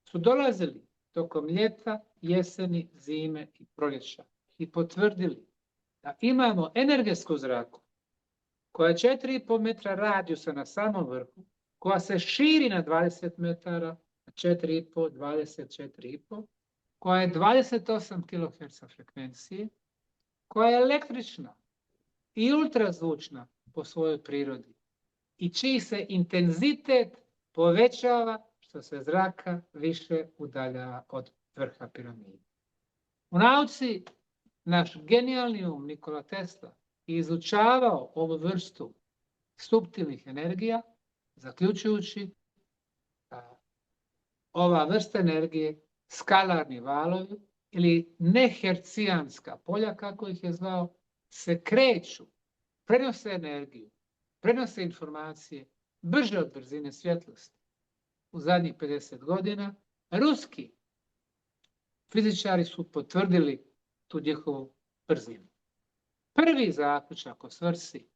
su dolazili tokom ljeta, jeseni, zime i proljeća i potvrdili da imamo energetsku zraku koja je 4,5 metra radijusa na samom vrhu, koja se širi na 20 metara, na 4,5, 24,5, koja je 28 kHz frekvencije, koja je električna i ultrazvučna po svojoj prirodi i čiji se intenzitet povećava što se zraka više udaljava od vrha piramide. U nauci naš genijalni Nikola Tesla je izučavao ovu vrstu suptilnih energija zaključujući ova vrsta energije, skalarni valovi ili nehercijanska polja, kako ih je zvao, se kreću, prenose energiju, prenose informacije brže od brzine svjetlosti. U zadnjih 50 godina ruski fizičari su potvrdili tu njihovu brzinu. Prvi zaključak o svrsi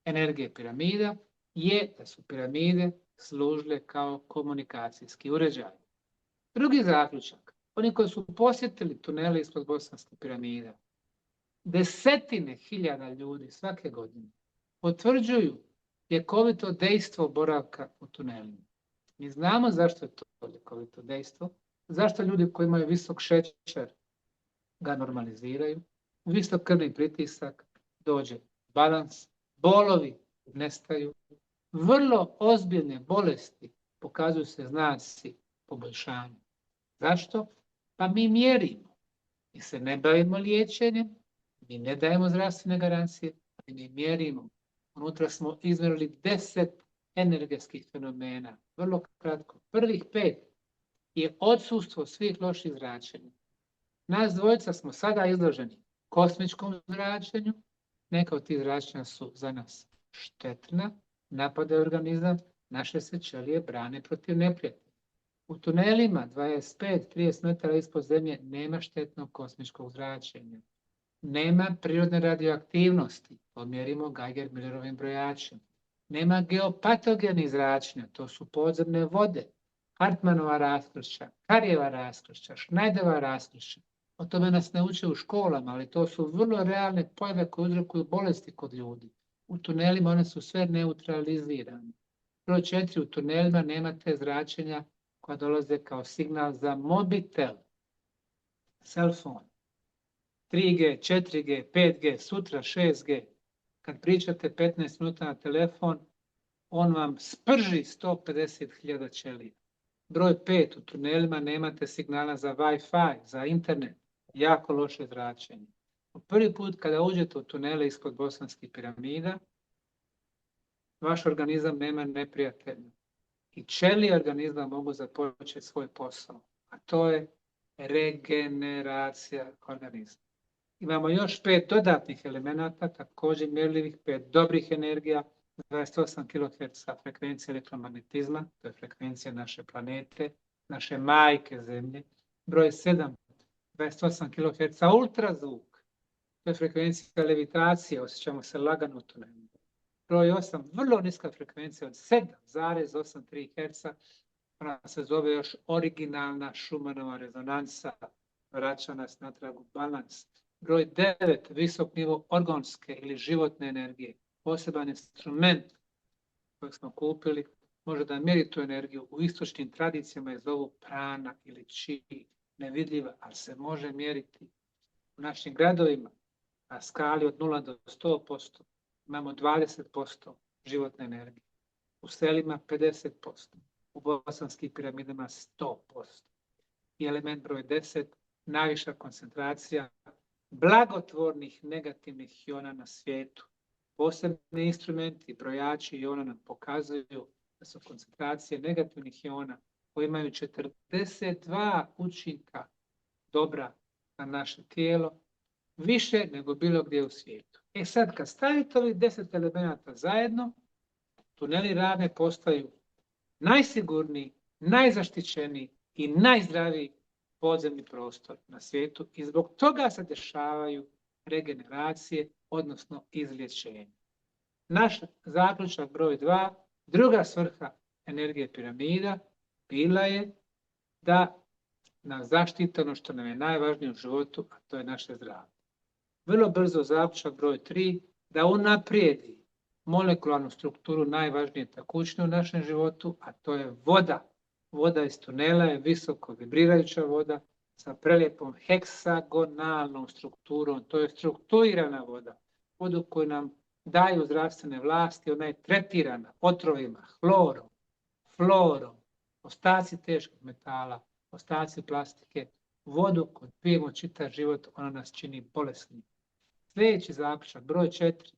energije piramida je da su piramide služile kao komunikacijski uređaj. Drugi zaključak, oni koji su posjetili tunele ispod Bosanskih piramida, desetine hiljada ljudi svake godine potvrđuju ljekovito dejstvo boravka u tunelima. Mi znamo zašto je to ljekovito dejstvo, zašto ljudi koji imaju visok šećer ga normaliziraju, visok krvni pritisak dođe balans, bolovi nestaju, vrlo ozbiljne bolesti pokazuju se znaci poboljšanja. Zašto? Pa mi mjerimo. Mi se ne bavimo liječenjem, mi ne dajemo zdravstvene garancije, ali mi mjerimo. Unutra smo izmjerili 10 energetskih fenomena. Vrlo kratko. Prvih 5 je odsustvo svih loših zračenja. Nas dvojica smo sada izloženi kosmičkom zračenju. Neka od tih zračenja su za nas štetna, napadaju organizam, naše se ćelije brane protiv neprijatelja. U tunelima 25-30 metara ispod zemlje nema štetnog kosmičkog zračenja. Nema prirodne radioaktivnosti, to mjerimo Geiger-Millerovim brojačem. Nema geopatogenih zračenja, to su podzemne vode, Hartmanova raskršća, Karijeva raskršća, Schneiderova raskršća. O tome nas ne uče u školama, ali to su vrlo realne pojave koje uzrokuju bolesti kod ljudi. U tunelima one su sve neutralizirane. Broj 4, u tunelima nemate zračenja koja dolaze kao signal za mobitel, cell phone. 3G, 4G, 5G, sutra 6G. Kad pričate 15 minuta na telefon, on vam sprži 150.000 ćelija. Broj 5, u tunelima nemate signala za Wi-Fi, za internet. Jako loše zračenje. Prvi put kada uđete u tunele ispod Bosanskih piramida, vaš organizam nema neprijatelja. I ćelije organizma mogu započeti svoj posao, a to je regeneracija organizma. Imamo još 5 dodatnih elemenata, također mjerljivih, 5 dobrih energija, 28 kHz frekvencija elektromagnetizma, to je frekvencija naše planete, naše majke Zemlje. Broj 7, 28 kHz ultrazvuk, to je frekvencija levitacije, osjećamo se lagano u tunelu. Broj 8, vrlo niska frekvencija od 7,83 Hz, ona se zove još originalna Schumannova rezonansa, vraća nas natrag u balans. Broj 9, visok nivo organske ili životne energije, poseban instrument kojeg smo kupili, može da mjeri tu energiju. U istočnim tradicijama je zovu prana ili či, nevidljiva, ali se može mjeriti. U našim gradovima na skali od 0 do 100% imamo 20% životne energije. U selima 50%, u bosanskim piramidama 100%. I element broj 10, najviša koncentracija blagotvornih negativnih iona na svijetu. Posebni instrumenti, brojači iona nam pokazuju da su koncentracije negativnih iona koji imaju 42 učinka dobra na naše tijelo, više nego bilo gdje u svijetu. E sad, kad stavite ovih 10 elemenata zajedno, tuneli Ravne postaju najsigurniji, najzaštićeniji i najzdraviji podzemni prostor na svijetu i zbog toga se dešavaju regeneracije, odnosno izlječenje. Naš zaključak broj 2, druga svrha energije piramida, bila je da nas zaštite ono što nam je najvažnije u životu, a to je naše zdravlje. Vrlo brzo zaključak broj 3, da unaprijedi molekularnu strukturu najvažnije tekućine u našem životu, a to je voda. Voda iz tunela je visoko vibrirajuća voda sa prelijepom heksagonalnom strukturom, to je strukturirana voda. Vodu koju nam daju zdravstvene vlasti, ona je tretirana otrovima, hlorom, florom, ostaci teških metala, ostaci plastike. Vodu koju pijemo čitav život, ona nas čini bolesnim. Sljedeći zaključak, broj 4.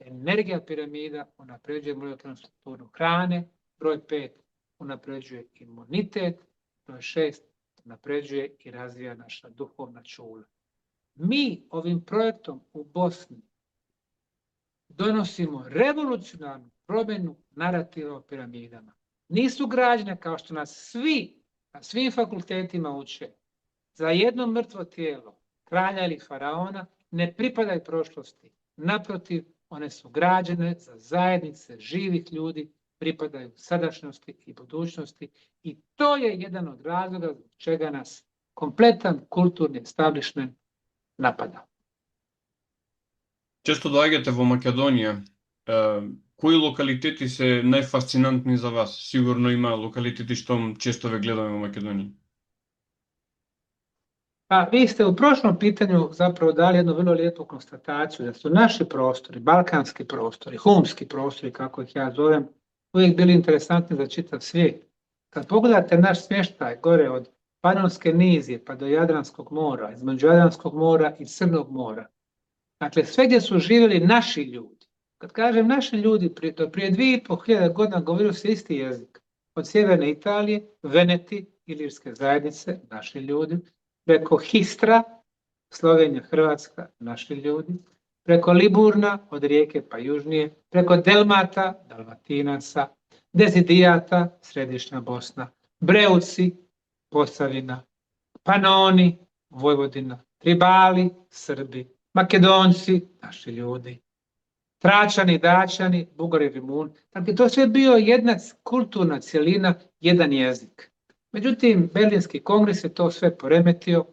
Energija piramida unapređuje molekularnu strukturu hrane. Broj 5 unapređuje imunitet. Broj 6 unapređuje i razvija naša duhovna čula. Mi ovim projektom u Bosni donosimo revolucionarnu promjenu narativa o piramidama. Nisu građene kao što nas svi na svim fakultetima uče. Za jedno mrtvo tijelo, kralja ili faraona, ne pripadaju prošlosti. Naprotiv, one su građene za zajednice živih ljudi, pripadaju sadašnjosti i budućnosti i to je jedan od razloga zbog čega nas kompletan kulturni establishment napada. Često doaѓате во Македонија. Кои локалитети се најфасцинантни за вас? Сигурно има локалитети што често ве гледаме во Македонија. Pa vi ste u prošlom pitanju zapravo dali jednu vrlo lijepu konstataciju da su naši prostori, balkanski prostori, humski prostori, kako ih ja zovem, uvijek bili interesantni za čitav svijet. Kad pogledate naš smještaj gore od Panonske nizije pa do Jadranskog mora, između Jadranskog mora i Crnog mora, dakle sve gdje su živjeli naši ljudi. Kad kažem naši ljudi, prije 2500 godina govorio se isti jezik. Od sjeverne Italije, Veneti, Ilirske zajednice, naši ljudi, preko Histra, Slovenija, Hrvatska, naši ljudi, preko Liburna, od rijeke pa južnije, preko Delmata, Dalmatinaca, Dezidijata, središnja Bosna, Breuci, Posavina, Panoni, Vojvodina, Tribali, Srbi, Makedonci, naši ljudi, Tračani, Dačani, Bugari, Rimuni. Dakle, to sve bio jedna kulturna cjelina, jedan jezik. Međutim, Berlinski kongres je to sve poremetio,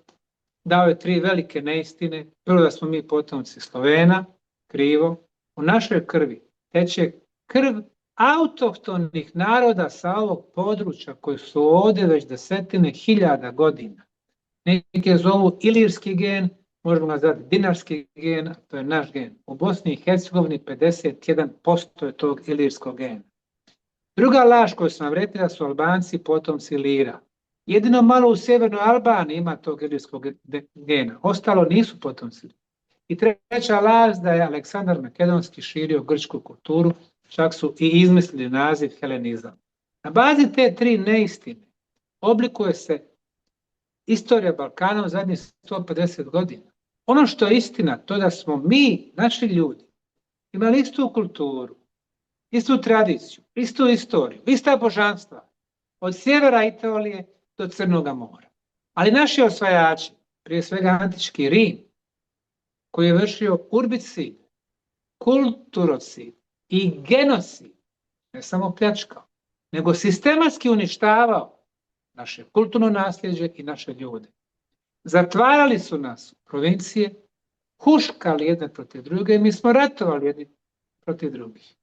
dao je 3 velike neistine. Prvo da smo mi potomci Slovena, krivo. U našoj krvi teče krv autohtonih naroda sa ovog područja koji su ovdje već desetine hiljada godina. Neki je zovu ilirski gen, možemo ga zvati dinarski gen, to je naš gen. U Bosni i Hercegovini 51% je tog ilirskog gena. Druga laž koju sam vam rekla da su Albanci potomci Ilira. Jedino malo u sjevernoj Albaniji ima tog ilirskog gena, ostalo nisu potomci. I treća laž da je Aleksandar Makedonski širio grčku kulturu, čak su i izmislili naziv helenizam. Na bazi te 3 neistine oblikuje se istorija Balkana u zadnjih 150 godina. Ono što je istina, to da smo mi, naši ljudi, imali istu kulturu, istu tradiciju, istu istoriju, ista božanstva, od sjevera Italije do Crnoga mora. Ali naši osvajači, prije svega antički Rim, koji je vršio urbicid, kulturocid i genocid, ne samo pljačkao, nego sistematski uništavao naše kulturno nasljeđe i naše ljude. Zatvarali su nas u provincije, huškali jedne protiv druge i mi smo ratovali jedni protiv drugih.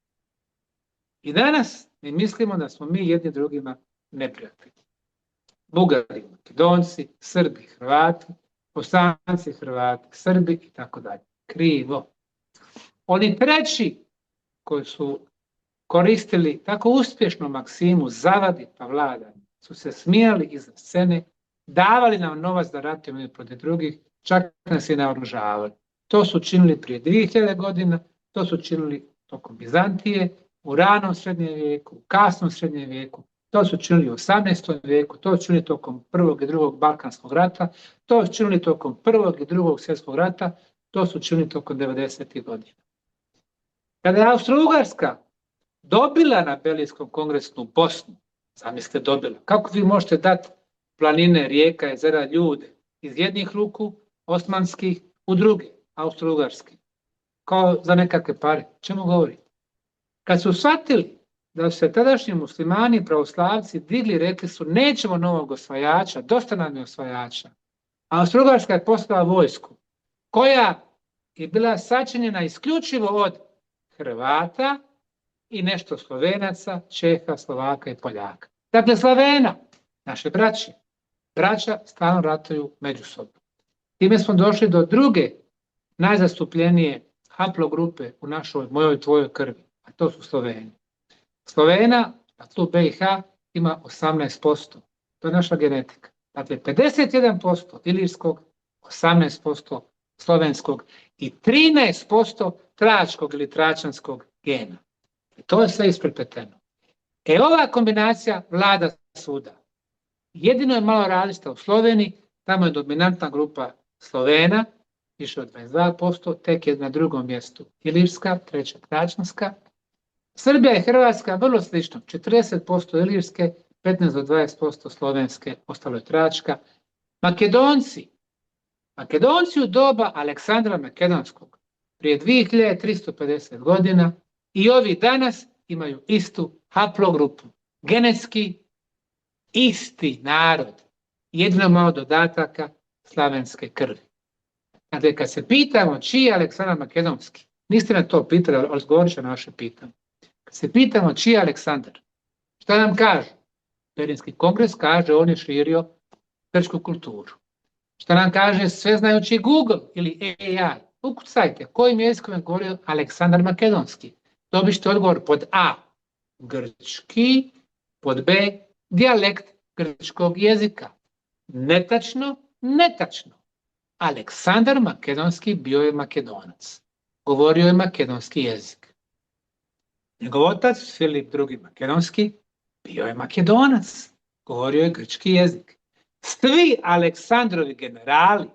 I danas mi mislimo da smo mi jedni drugima neprijatelji. Bugari, Makedonci, Srbi, Hrvati, Bosanci, Hrvati, Srbi i tako dalje. Krivo. Oni treći koji su koristili tako uspješnu maksimu zavadi pa vladaj, su se smijali iza scene, davali nam novac da ratujemo jedni protiv drugih, čak nas i naoružavali. To su činili prije 2000 godina, to su činili tokom Bizantije, u ranom srednjem vijeku, u kasnom srednjem vijeku, to su činili u 18. vijeku, to su činili tokom prvog i drugog Balkanskog rata, to su činili tokom prvog i drugog svjetskog rata, to su činili tokom 90. godina. Kada je Austro-Ugarska dobila na Berlinskom kongresu Bosnu, zamislite dobila, kako vi možete dati planine, rijeka, jezera, ljude iz jednih ruku osmanskih u druge, Austro-Ugarske, kao za nekakve pare? Čemu govorite? Kad su shvatili da su se tadašnji muslimani i pravoslavci digli, rekli su nećemo novog osvajača, dosta nam je osvajača. A Austro-Ugarska je poslala vojsku koja je bila sačinjena isključivo od Hrvata i nešto Slovenaca, Čeha, Slovaka i Poljaka. Dakle, Slavena, naše braće. Braća stalno ratuju međusobno. Time smo došli do druge najzastupljenije haplogrupe u našoj, mojoj, tvojoj krvi, a to su Sloveni. Slovena na tlu BiH ima 18%. To je naša genetika. Dakle, 51% ilirskog, 18% slovenskog i 13% tračkog ili tračanskog gena. I to je sve isprepleteno. Ova kombinacija vlada svuda. Jedino je malo različita u Sloveniji, tamo je dominantna grupa Slovena, više od 22%, tek je na drugom mjestu Ilirska, treća tračanska. Srbija i Hrvatska vrlo slično, 40% ilirske, 15 do 20% slovenske, ostalo je tračka. Makedonci u doba Aleksandra Makedonskog, prije 2350 godina, i ovi danas imaju istu haplogrupu, genetski isti narod, jedino malo dodataka slavenske krvi. Dakle, kad se pitamo čiji je Aleksandar Makedonski, niste na to pitali, ali odgovorit će na vaše pitanje. Kad se pitamo čiji je Aleksandar, šta nam kaže? Berinski kongres kaže on je širio grčku kulturu. Šta nam kaže sveznajući Google ili AI? Ukucajte kojim jezikom je govorio Aleksandar Makedonski. Dobište odgovor pod A, grčki, pod B, dijalekt grčkog jezika. Netačno. Aleksandar Makedonski bio je Makedonac. Govorio je makedonski jezik. Njegov otac, Filip II. Makedonski, bio je Makedonac. Govorio je grčki jezik. Svi Aleksandrovi generali,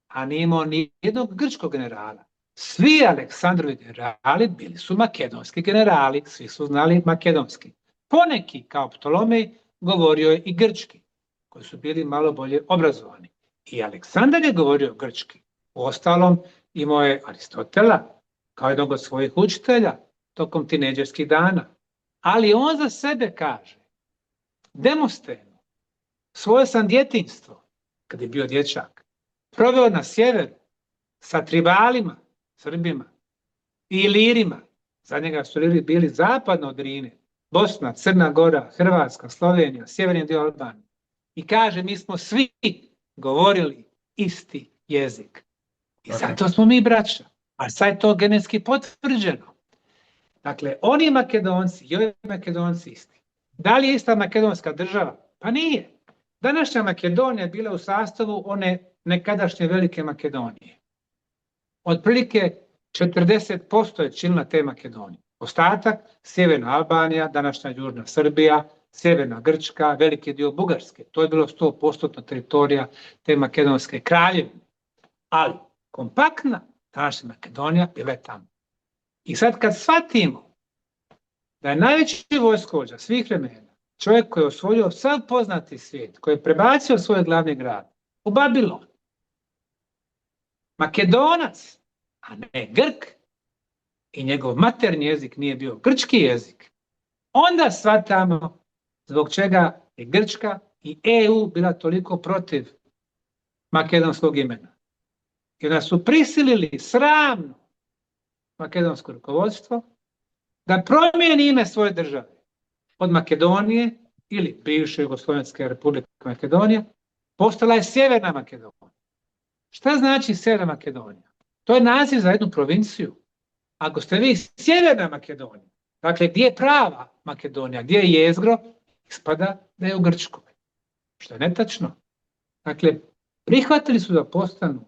a nije imao ni jednog grčkog generala, svi Aleksandrovi generali bili su makedonski generali, svi su znali makedonski. Poneki, kao Ptolomej, govorio je i grčki, koji su bili malo bolje obrazovani. I Aleksandar je govorio grčki. Uostalom, imao je Aristotela, kao jednog od svojih učitelja, tokom tinejdžerskih dana. Ali on za sebe kaže, Demostenu, svoje sam djetinjstvo, kad je bio dječak, proveo na sjeveru, sa tribalima, Srbima i Ilirima. Za njega su Iliri bili zapadno od Drine, Bosna, Crna Gora, Hrvatska, Slovenija, sjeverni dio Albanije. I kaže, mi smo svi govorili isti jezik. I zato smo mi braća. A sad je to genetski potvrđeno. Dakle, oni Makedonci i ovi Makedonci isti. Da li je ista makedonska država? Pa nije. Današnja Makedonija je bila u sastavu one nekadašnje Velike Makedonije. Otprilike 40% je činila te Makedonije. Ostatak, sjeverna Albanija, današnja južna Srbija, sjeverna Grčka, veliki dio Bugarske. To je bilo 100% teritorija te makedonske kraljevine. Ali kompaktna današnja Makedonija bila je tamo. I sad kad shvatimo da je najveći vojskovođa svih vremena, čovjek koji je osvojio sav poznati svijet, koji je prebacio svoj glavni grad u Babilon, Makedonac, a ne Grk, i njegov maternji jezik nije bio grčki jezik, onda shvatamo zbog čega je Grčka i EU bila toliko protiv makedonskog imena. Jer da su prisilili sramno makedonsko rukovodstvo da promijeni ime svoje države od Makedonije ili bivše Jugoslovenske republike Makedonije, postala je Sjeverna Makedonija. Šta znači Sjeverna Makedonija? To je naziv za jednu provinciju. Ako ste vi Sjeverna Makedonija, dakle gdje je prava Makedonija, gdje je jezgro, ispada da je u Grčkoj. Što je netačno. Dakle, prihvatili su da postanu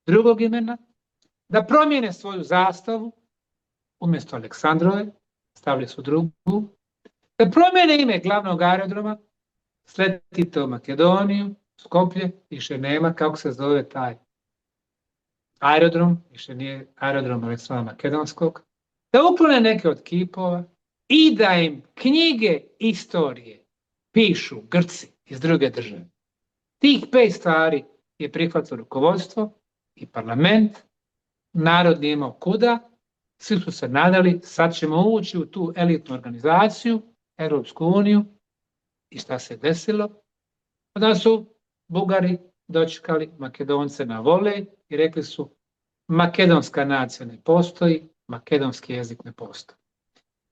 drugog imena, da promijene svoju zastavu, umjesto Aleksandrove, stavili su drugu, da promijene ime glavnog aerodroma, sletite u Makedoniju, Skoplje, više nema kako se zove taj aerodrom, više nije aerodrom Aleksandra Makedonskog, da uklone neke od kipova i da im knjige istorije pišu Grci iz druge države. Tih 5 stvari je prihvatilo rukovodstvo i parlament, narod nije imao kuda, svi su se nadali, sad ćemo ući u tu elitnu organizaciju, Europsku uniju, i šta se desilo? Onda su Bugari dočekali Makedonce na volej i rekli su, makedonska nacija ne postoji, makedonski jezik ne postoji.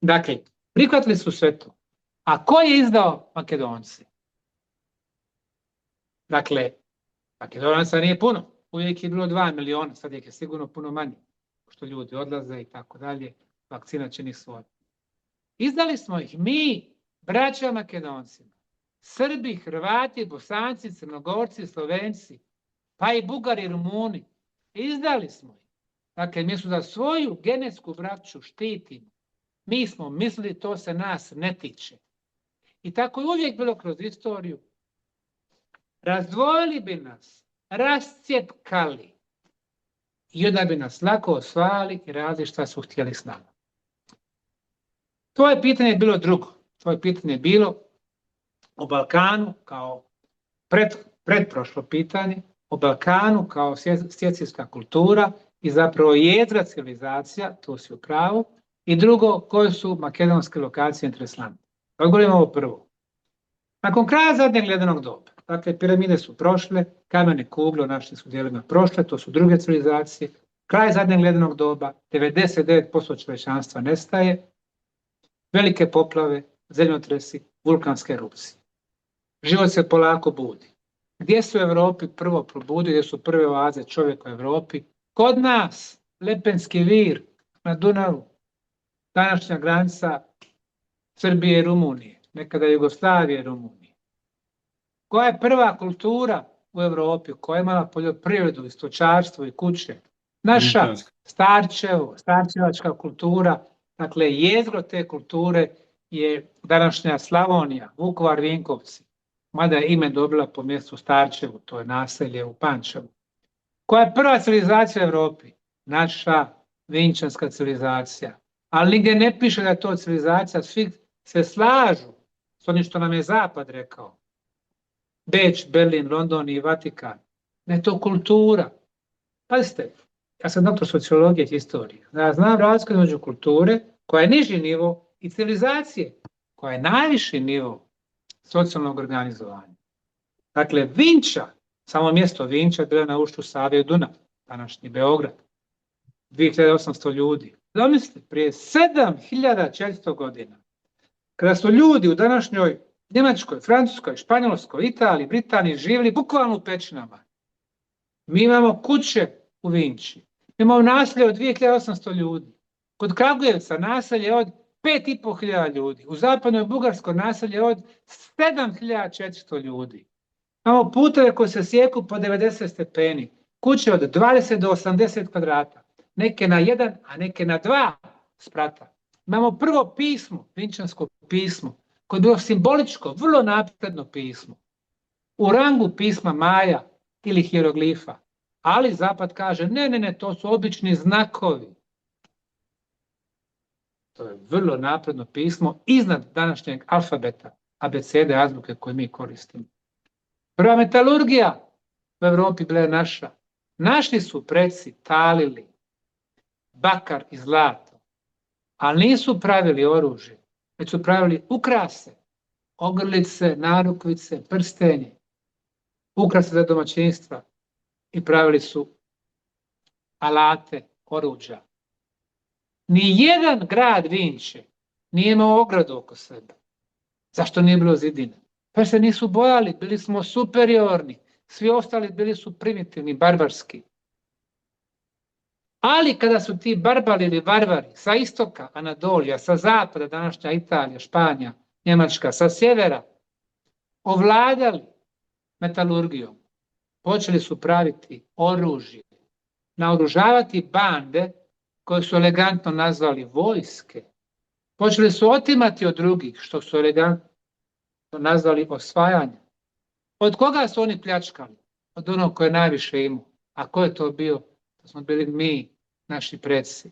Dakle, prihvatili su sve to. A ko je izdao Makedonci? Dakle, Makedonaca nije puno. Uvijek je bilo 2 miliona, sad je sigurno puno manje. Što ljudi odlaze i tako dalje, vakcina čini svoje. Izdali smo ih mi, braća Makedoncima. Srbi, Hrvati, Bosanci, Crnogorci, Slovenci. pa i Bugari i Rumuni. Izdali smo ih. Dakle, mi su da svoju genetsku braću štitimo. Mi smo mislili to se nas ne tiče. I tako je uvijek bilo kroz istoriju. Razdvojili bi nas, rascjepkali i onda bi nas lako osvajali i radili šta su htjeli s nama. Tvoje pitanje je bilo drugo. Tvoje pitanje je bilo o Balkanu kao pretprošlo pitanje, o Balkanu kao svjetska kultura i zapravo jedra civilizacija, to si u pravu, i drugo, koje su makedonske lokacije interesantne. Odgovorimo ovo prvo. Nakon kraja zadnjeg ledenog doba, dakle piramide su prošle, kamene kugle u našim su dijelovima prošle, to su druge civilizacije, kraj zadnjeg ledenog doba, 99% čovječanstva nestaje, velike poplave, zemljotresi, vulkanske erupcije. Život se polako budi. Gdje su u Europi prvo probudili, gdje su prve oaze čovjeka u Europi? Kod nas, Lepenski vir na Dunavu, današnja granica Srbije i Rumunije, nekada Jugoslavije i Rumunije. Koja je prva kultura u Europi koja je imala poljoprivredu i stočarstvo i kuće? Naša starčevačka kultura, dakle jezgro te kulture je današnja Slavonija, Vukovar, Vinkovci, mada je ime dobila po mjestu Starčevu, to je naselje u Pančevu. Koja je prva civilizacija u Europi? Naša vinčanska civilizacija. Ali nigdje ne piše da je to civilizacija, svi se slažu s onim što nam je Zapad rekao. Beč, Berlin, London i Vatikan. Ne je to kultura. Pazite, ja sam doktor sociologije i historije. Ja znam razliku između kulture, koja je niži nivo, i civilizacije, koja je najviši nivo socijalnog organizovanja. Dakle, Vinča, samo mjesto Vinča, bilo na ušću Save i Dunav, današnji Beograd. 2800 ljudi. Zamislite, prije 7400 godina, kada su ljudi u današnjoj Njemačkoj, Francuskoj, Španjolskoj, Italiji, Britaniji živjeli bukvalno u pećinama. Mi imamo kuće u Vinči. Mi imamo naselje od 2800 ljudi. Kod Kragujevca naselje od 5500 ljudi. U zapadnoj Bugarskoj naselje od 7400 ljudi. Imamo puteve koje se sjeku po 90 stepeni. Kuće od 20 do 80 kvadrata. Neke na 1, a neke na 2 sprata. Imamo prvo pismo, vinčansko pismo, koje je bilo simboličko, vrlo napredno pismo. U rangu pisma Maja ili hieroglifa. Ali Zapad kaže, ne, to su obični znakovi. To je vrlo napredno pismo iznad današnjeg alfabeta, abecede, azbuke koje mi koristimo. Prva metalurgija u Europi bila je naša. Naši su preci talili bakar i zlato, ali nisu pravili oružje, već su pravili ukrase, ogrlice, narukvice, prstenje, ukrase za domaćinstva i pravili su alate, oruđa. Nijedan grad Vinče nije imao ogradu oko sebe. Zašto nije bilo zidine? Pa se nisu bojali, bili smo superiorni, svi ostali bili su primitivni, barbarski. Ali kada su ti barbari ili varvari sa istoka Anadolija, sa zapada, današnja Italija, Španija, Njemačka, sa sjevera, ovladali metalurgijom, počeli su praviti oružje, naoružavati bande koje su elegantno nazvali vojske, počeli su otimati od drugih, što su elegantno nazvali osvajanje. Od koga su oni pljačkali? Od onog koje je najviše imao. A ko je to bio? To smo bili mi, naši preci.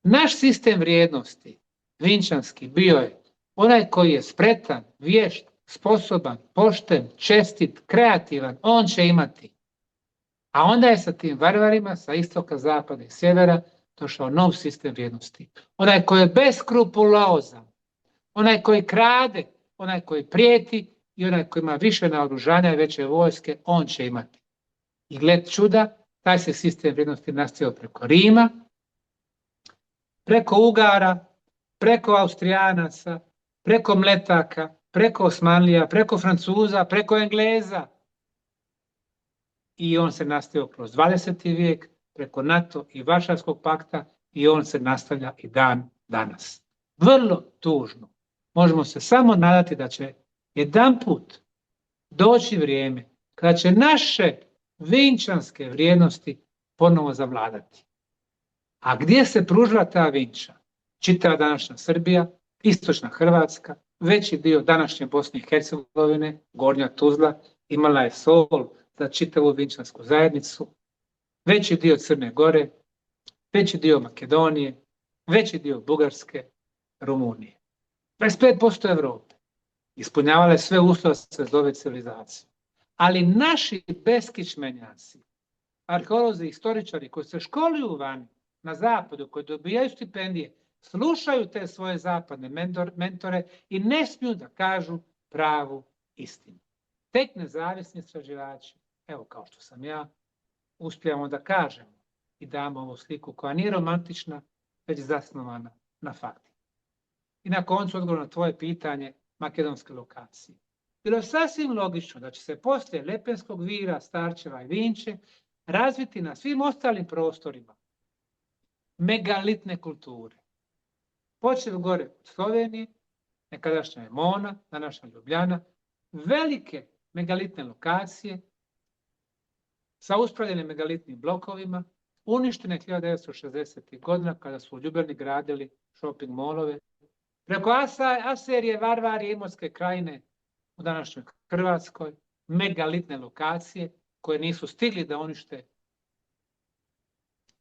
Naš sistem vrijednosti, vinčanski, bio je onaj koji je spretan, vješt, sposoban, pošten, čestit, kreativan, on će imati. A onda je sa tim varvarima, sa istoka, zapada i sjevera, došao nov sistem vrijednosti. Onaj koji je beskrupulozan, onaj koji krade, onaj koji prijeti i onaj koji ima više naoružanja i veće vojske, on će imati. I gled čuda, taj se sistem vrijednosti nastavio preko Rima, preko Ugara, preko Austrijanaca, preko Mletaka, preko Osmanlija, preko Francuza, preko Engleza. I on se nastavio kroz 20. vijek, preko NATO i Varšavskog pakta i on se nastavlja i dan danas. Vrlo tužno. Možemo se samo nadati da će jedanput doći vrijeme kada će naše vinčanske vrijednosti ponovo zavladati. A gdje se pružila ta Vinča? Čitava današnja Srbija, istočna Hrvatska, veći dio današnje Bosne i Hercegovine, Gornja Tuzla, imala je sol za čitavu vinčansku zajednicu, veći dio Crne Gore, veći dio Makedonije, veći dio Bugarske, Rumunije. 25% Evrope. Ispunjavala je sve uslove da se zove civilizacija. Ali naši beskičmenjaci, arheolozi, istoričari koji se školuju vani, na zapadu, koji dobijaju stipendije, slušaju te svoje zapadne mentore i ne smiju da kažu pravu istinu. Tek nezavisni istraživači, evo kao što sam ja, uspijemo da kažemo i damo ovu sliku koja nije romantična, već zasnovana na fakti. I na koncu odgovor na tvoje pitanje, makedonske lokacije. Bilo je sasvim logično da će se poslije Lepenskog vira, Starčeva i Vinče razviti na svim ostalim prostorima megalitne kulture. Počev gore od Slovenije, nekadašnja Emona, današnja Ljubljana, velike megalitne lokacije sa uspravljenim megalitnim blokovima, uništene 1960. godina kada su u Ljubljani gradili shopping molove. Preko Aserije, Varvarije, Imotske krajine u današnjoj Hrvatskoj, megalitne lokacije koje nisu stigli da unište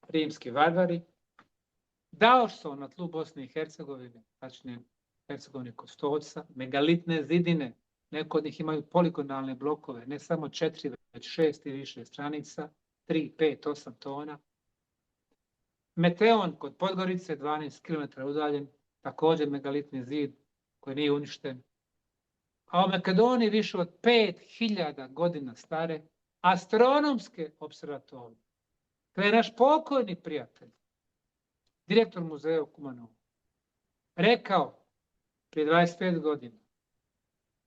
rimski varvari. Daošson na tlu Bosne i Hercegovine, tačnije Hercegovine kod Stoca, megalitne zidine, neko od njih imaju poligonalne blokove, ne samo 4, već 6 i više stranica, 3, 5, 8 tona. Meteon kod Podgorice, 12 km udaljen, također megalitni zid koji nije uništen. A u Makedoniji više od 5000 godina stare astronomske observatorije. To je naš pokojni prijatelj, direktor muzeja u Kumanovu, rekao prije 25 godina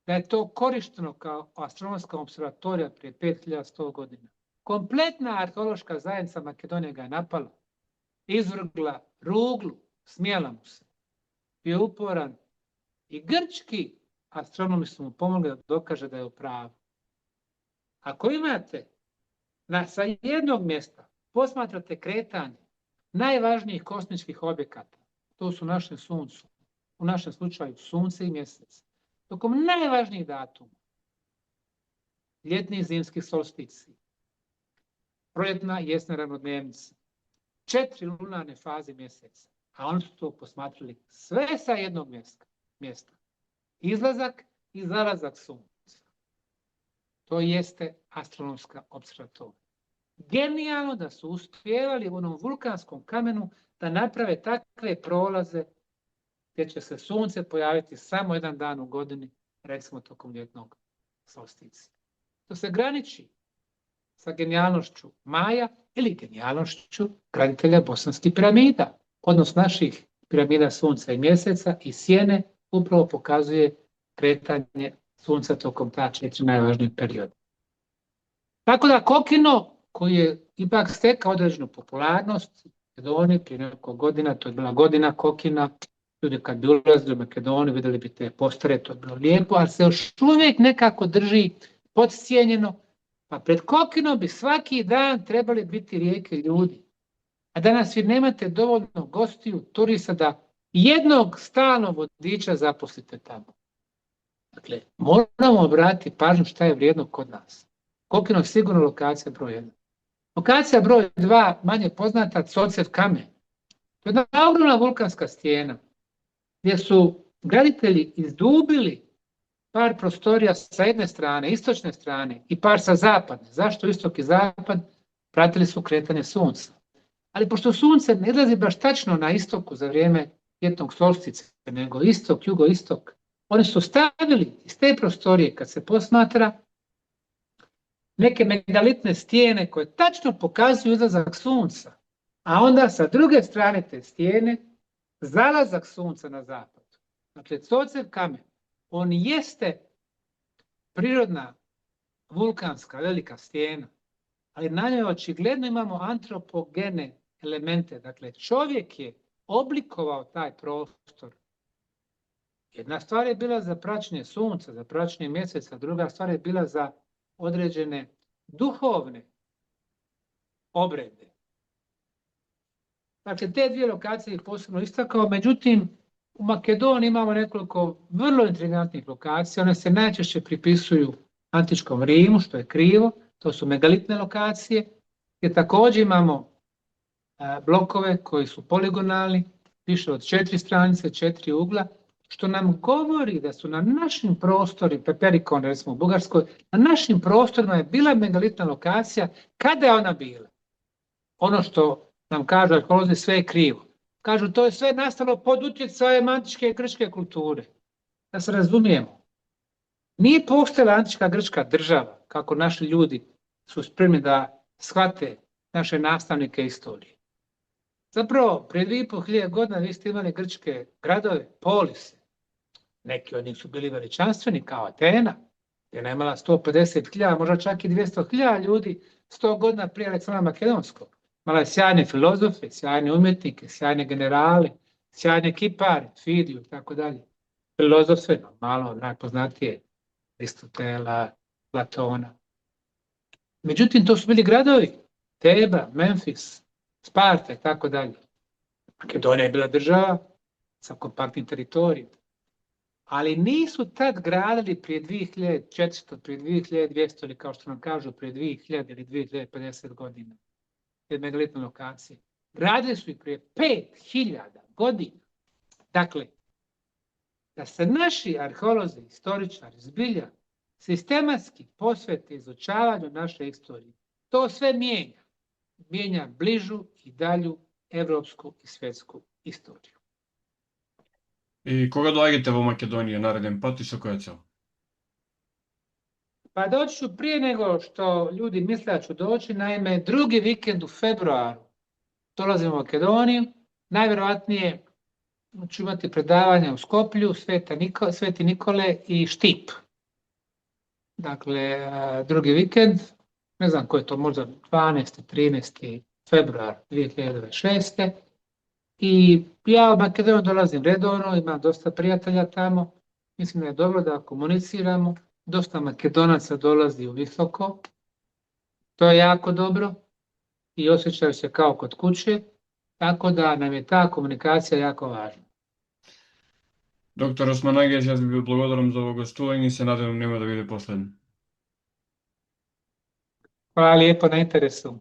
da je to korišteno kao astronomska observatorija prije 5100 godina. Kompletna arheološka zajednica Makedonije ga je napala, izvrgla ruglu, smijala mu se. Bio uporan i grčki astronomi su mu pomogli da dokaže da je u pravu. Ako imate sa jednog mjesta posmatrate kretanje najvažnijih kosmičkih objekata, to su u našem suncu, u našem slučaju sunce i mjesec, tokom najvažnijih datuma, ljetni i zimski solstici, proljetna i jesna ravnodnevnica, 4 lunarne faze mjeseca, a oni su to posmatrali sve sa jednog mjesta. Izlazak i zalazak sunca. To jeste astronomska observatorija. Genijalno da su uspjevali u onom vulkanskom kamenu da naprave takve prolaze gdje će se sunce pojaviti samo jedan dan u godini, recimo tokom ljetnog solsticija. To se graniči sa genijalnošću Maja ili genijalnošću graditelja bosanskih piramida, odnosno naših piramida sunca i mjeseca i sjene upravo pokazuje kretanje sunca tokom ta 4 najvažnijeg perioda. Tako da Kokino, koji je ipak stekao određenu popularnost, Makedoniji prije nekoliko godina, to je bila godina Kokina, ljudi kad bi ulazili u Makedoniju vidjeli bi te postare, to je bilo lijepo, ali se još uvijek nekako drži podcijenjeno, pa pred Kokinom bi svaki dan trebali biti rijeke ljudi. A danas vi nemate dovoljno gostiju, turista da jednog stalnog vodiča zaposlite tamo. Dakle, moramo obratiti pažnju šta je vrijedno kod nas. Kokino je sigurno lokacija broj 1. Lokacija broj 2, manje poznata, Cocev kamen. To je jedna ogromna vulkanska stijena gdje su graditelji izdubili par prostorija sa jedne strane, istočne strane i par sa zapadne. Zašto istok i zapad? Pratili su kretanje sunca. Ali pošto sunce ne izlazi baš tačno na istoku za vrijeme ljetnog solstice, nego istok, jugoistok, oni su stavili iz te prostorije, kad se posmatra, neke megalitne stijene koje tačno pokazuju izlazak sunca, a onda sa druge strane te stijene zalazak sunca na zapad. Dakle, Cocev kamen, on jeste prirodna vulkanska velika stijena, ali na njoj očigledno imamo antropogene elemente. Dakle, čovjek je oblikovao taj prostor. Jedna stvar je bila za praćenje sunca, za praćenje mjeseca, druga stvar je bila za određene duhovne obrede. Dakle, te dvije lokacije je posebno istakao, međutim, u Makedoniji imamo nekoliko vrlo intrigantnih lokacija, one se najčešće pripisuju antičkom Rimu, što je krivo, to su megalitne lokacije, gdje također imamo blokove koji su poligonalni, više od 4 stranice, 4 ugla, što nam govori da su na našim prostorima, Peperikon, recimo u Bugarskoj, na našim prostorima je bila megalitna lokacija. Kada je ona bila? Ono što nam kažu arheolozi, sve je krivo. Kažu, to je sve nastalo pod utjecajem antičke grčke kulture. Da se razumijemo, nije postojala antička grčka država, kako naši ljudi su spremni da shvate naše nastavnike istorije. Zapravo, prije 2500 godina vi ste imali grčke gradove, polise. Neki od njih su bili veličanstveni, kao Atena. Atena je imala 150.000, možda čak i 200.000 ljudi 100 godina prije Aleksandra Makedonskog. Imala je sjajne filozofe, sjajne umjetnike, sjajne generale, sjajne kipare, Fidiju i tako dalje. Filozofe, malo najpoznatije, Aristotela, Platona. Međutim, to su bili gradovi, Teba, Memfis, Sparta i tako dalje. Makedonija je bila država sa kompaktnim teritorijom. Ali nisu tad gradili prije 2400, prije 2200 ili kao što nam kažu prije 2000 ili 2050 godina. Te megalitne lokacije. Gradili su ih prije 5000 godina. Dakle, da se naši arheolozi, istoričari, zbilja, sistematski posvete izučavanju naše istorije, to sve mijenja. Mijenja bližu i dalju evropsku i svjetsku istoriju. I koga dođete u Makedoniju naredен put i sa koja cel? Pa doći ću prije nego što ljudi misle da ću doći, naime drugi vikend u februaru dolazim u Makedoniju, najvjerojatnije ću imati predavanja u Skoplju, Sveti Nikole i Štip. Dakle, drugi vikend, ne znam koji je to, možda 12. 13. februar 2026. I ja u Makedoniju dolazim redovno, imam dosta prijatelja tamo, mislim da je dobro da komuniciramo, dosta Makedonaca dolazi u Visoko, to je jako dobro i osjećaju se kao kod kuće, tako da nam je ta komunikacija jako važna. Доктор Османагијас, јас ви благодарам за ово гостување и се надевам нема да биде последно. Hvala lijepo na interesu.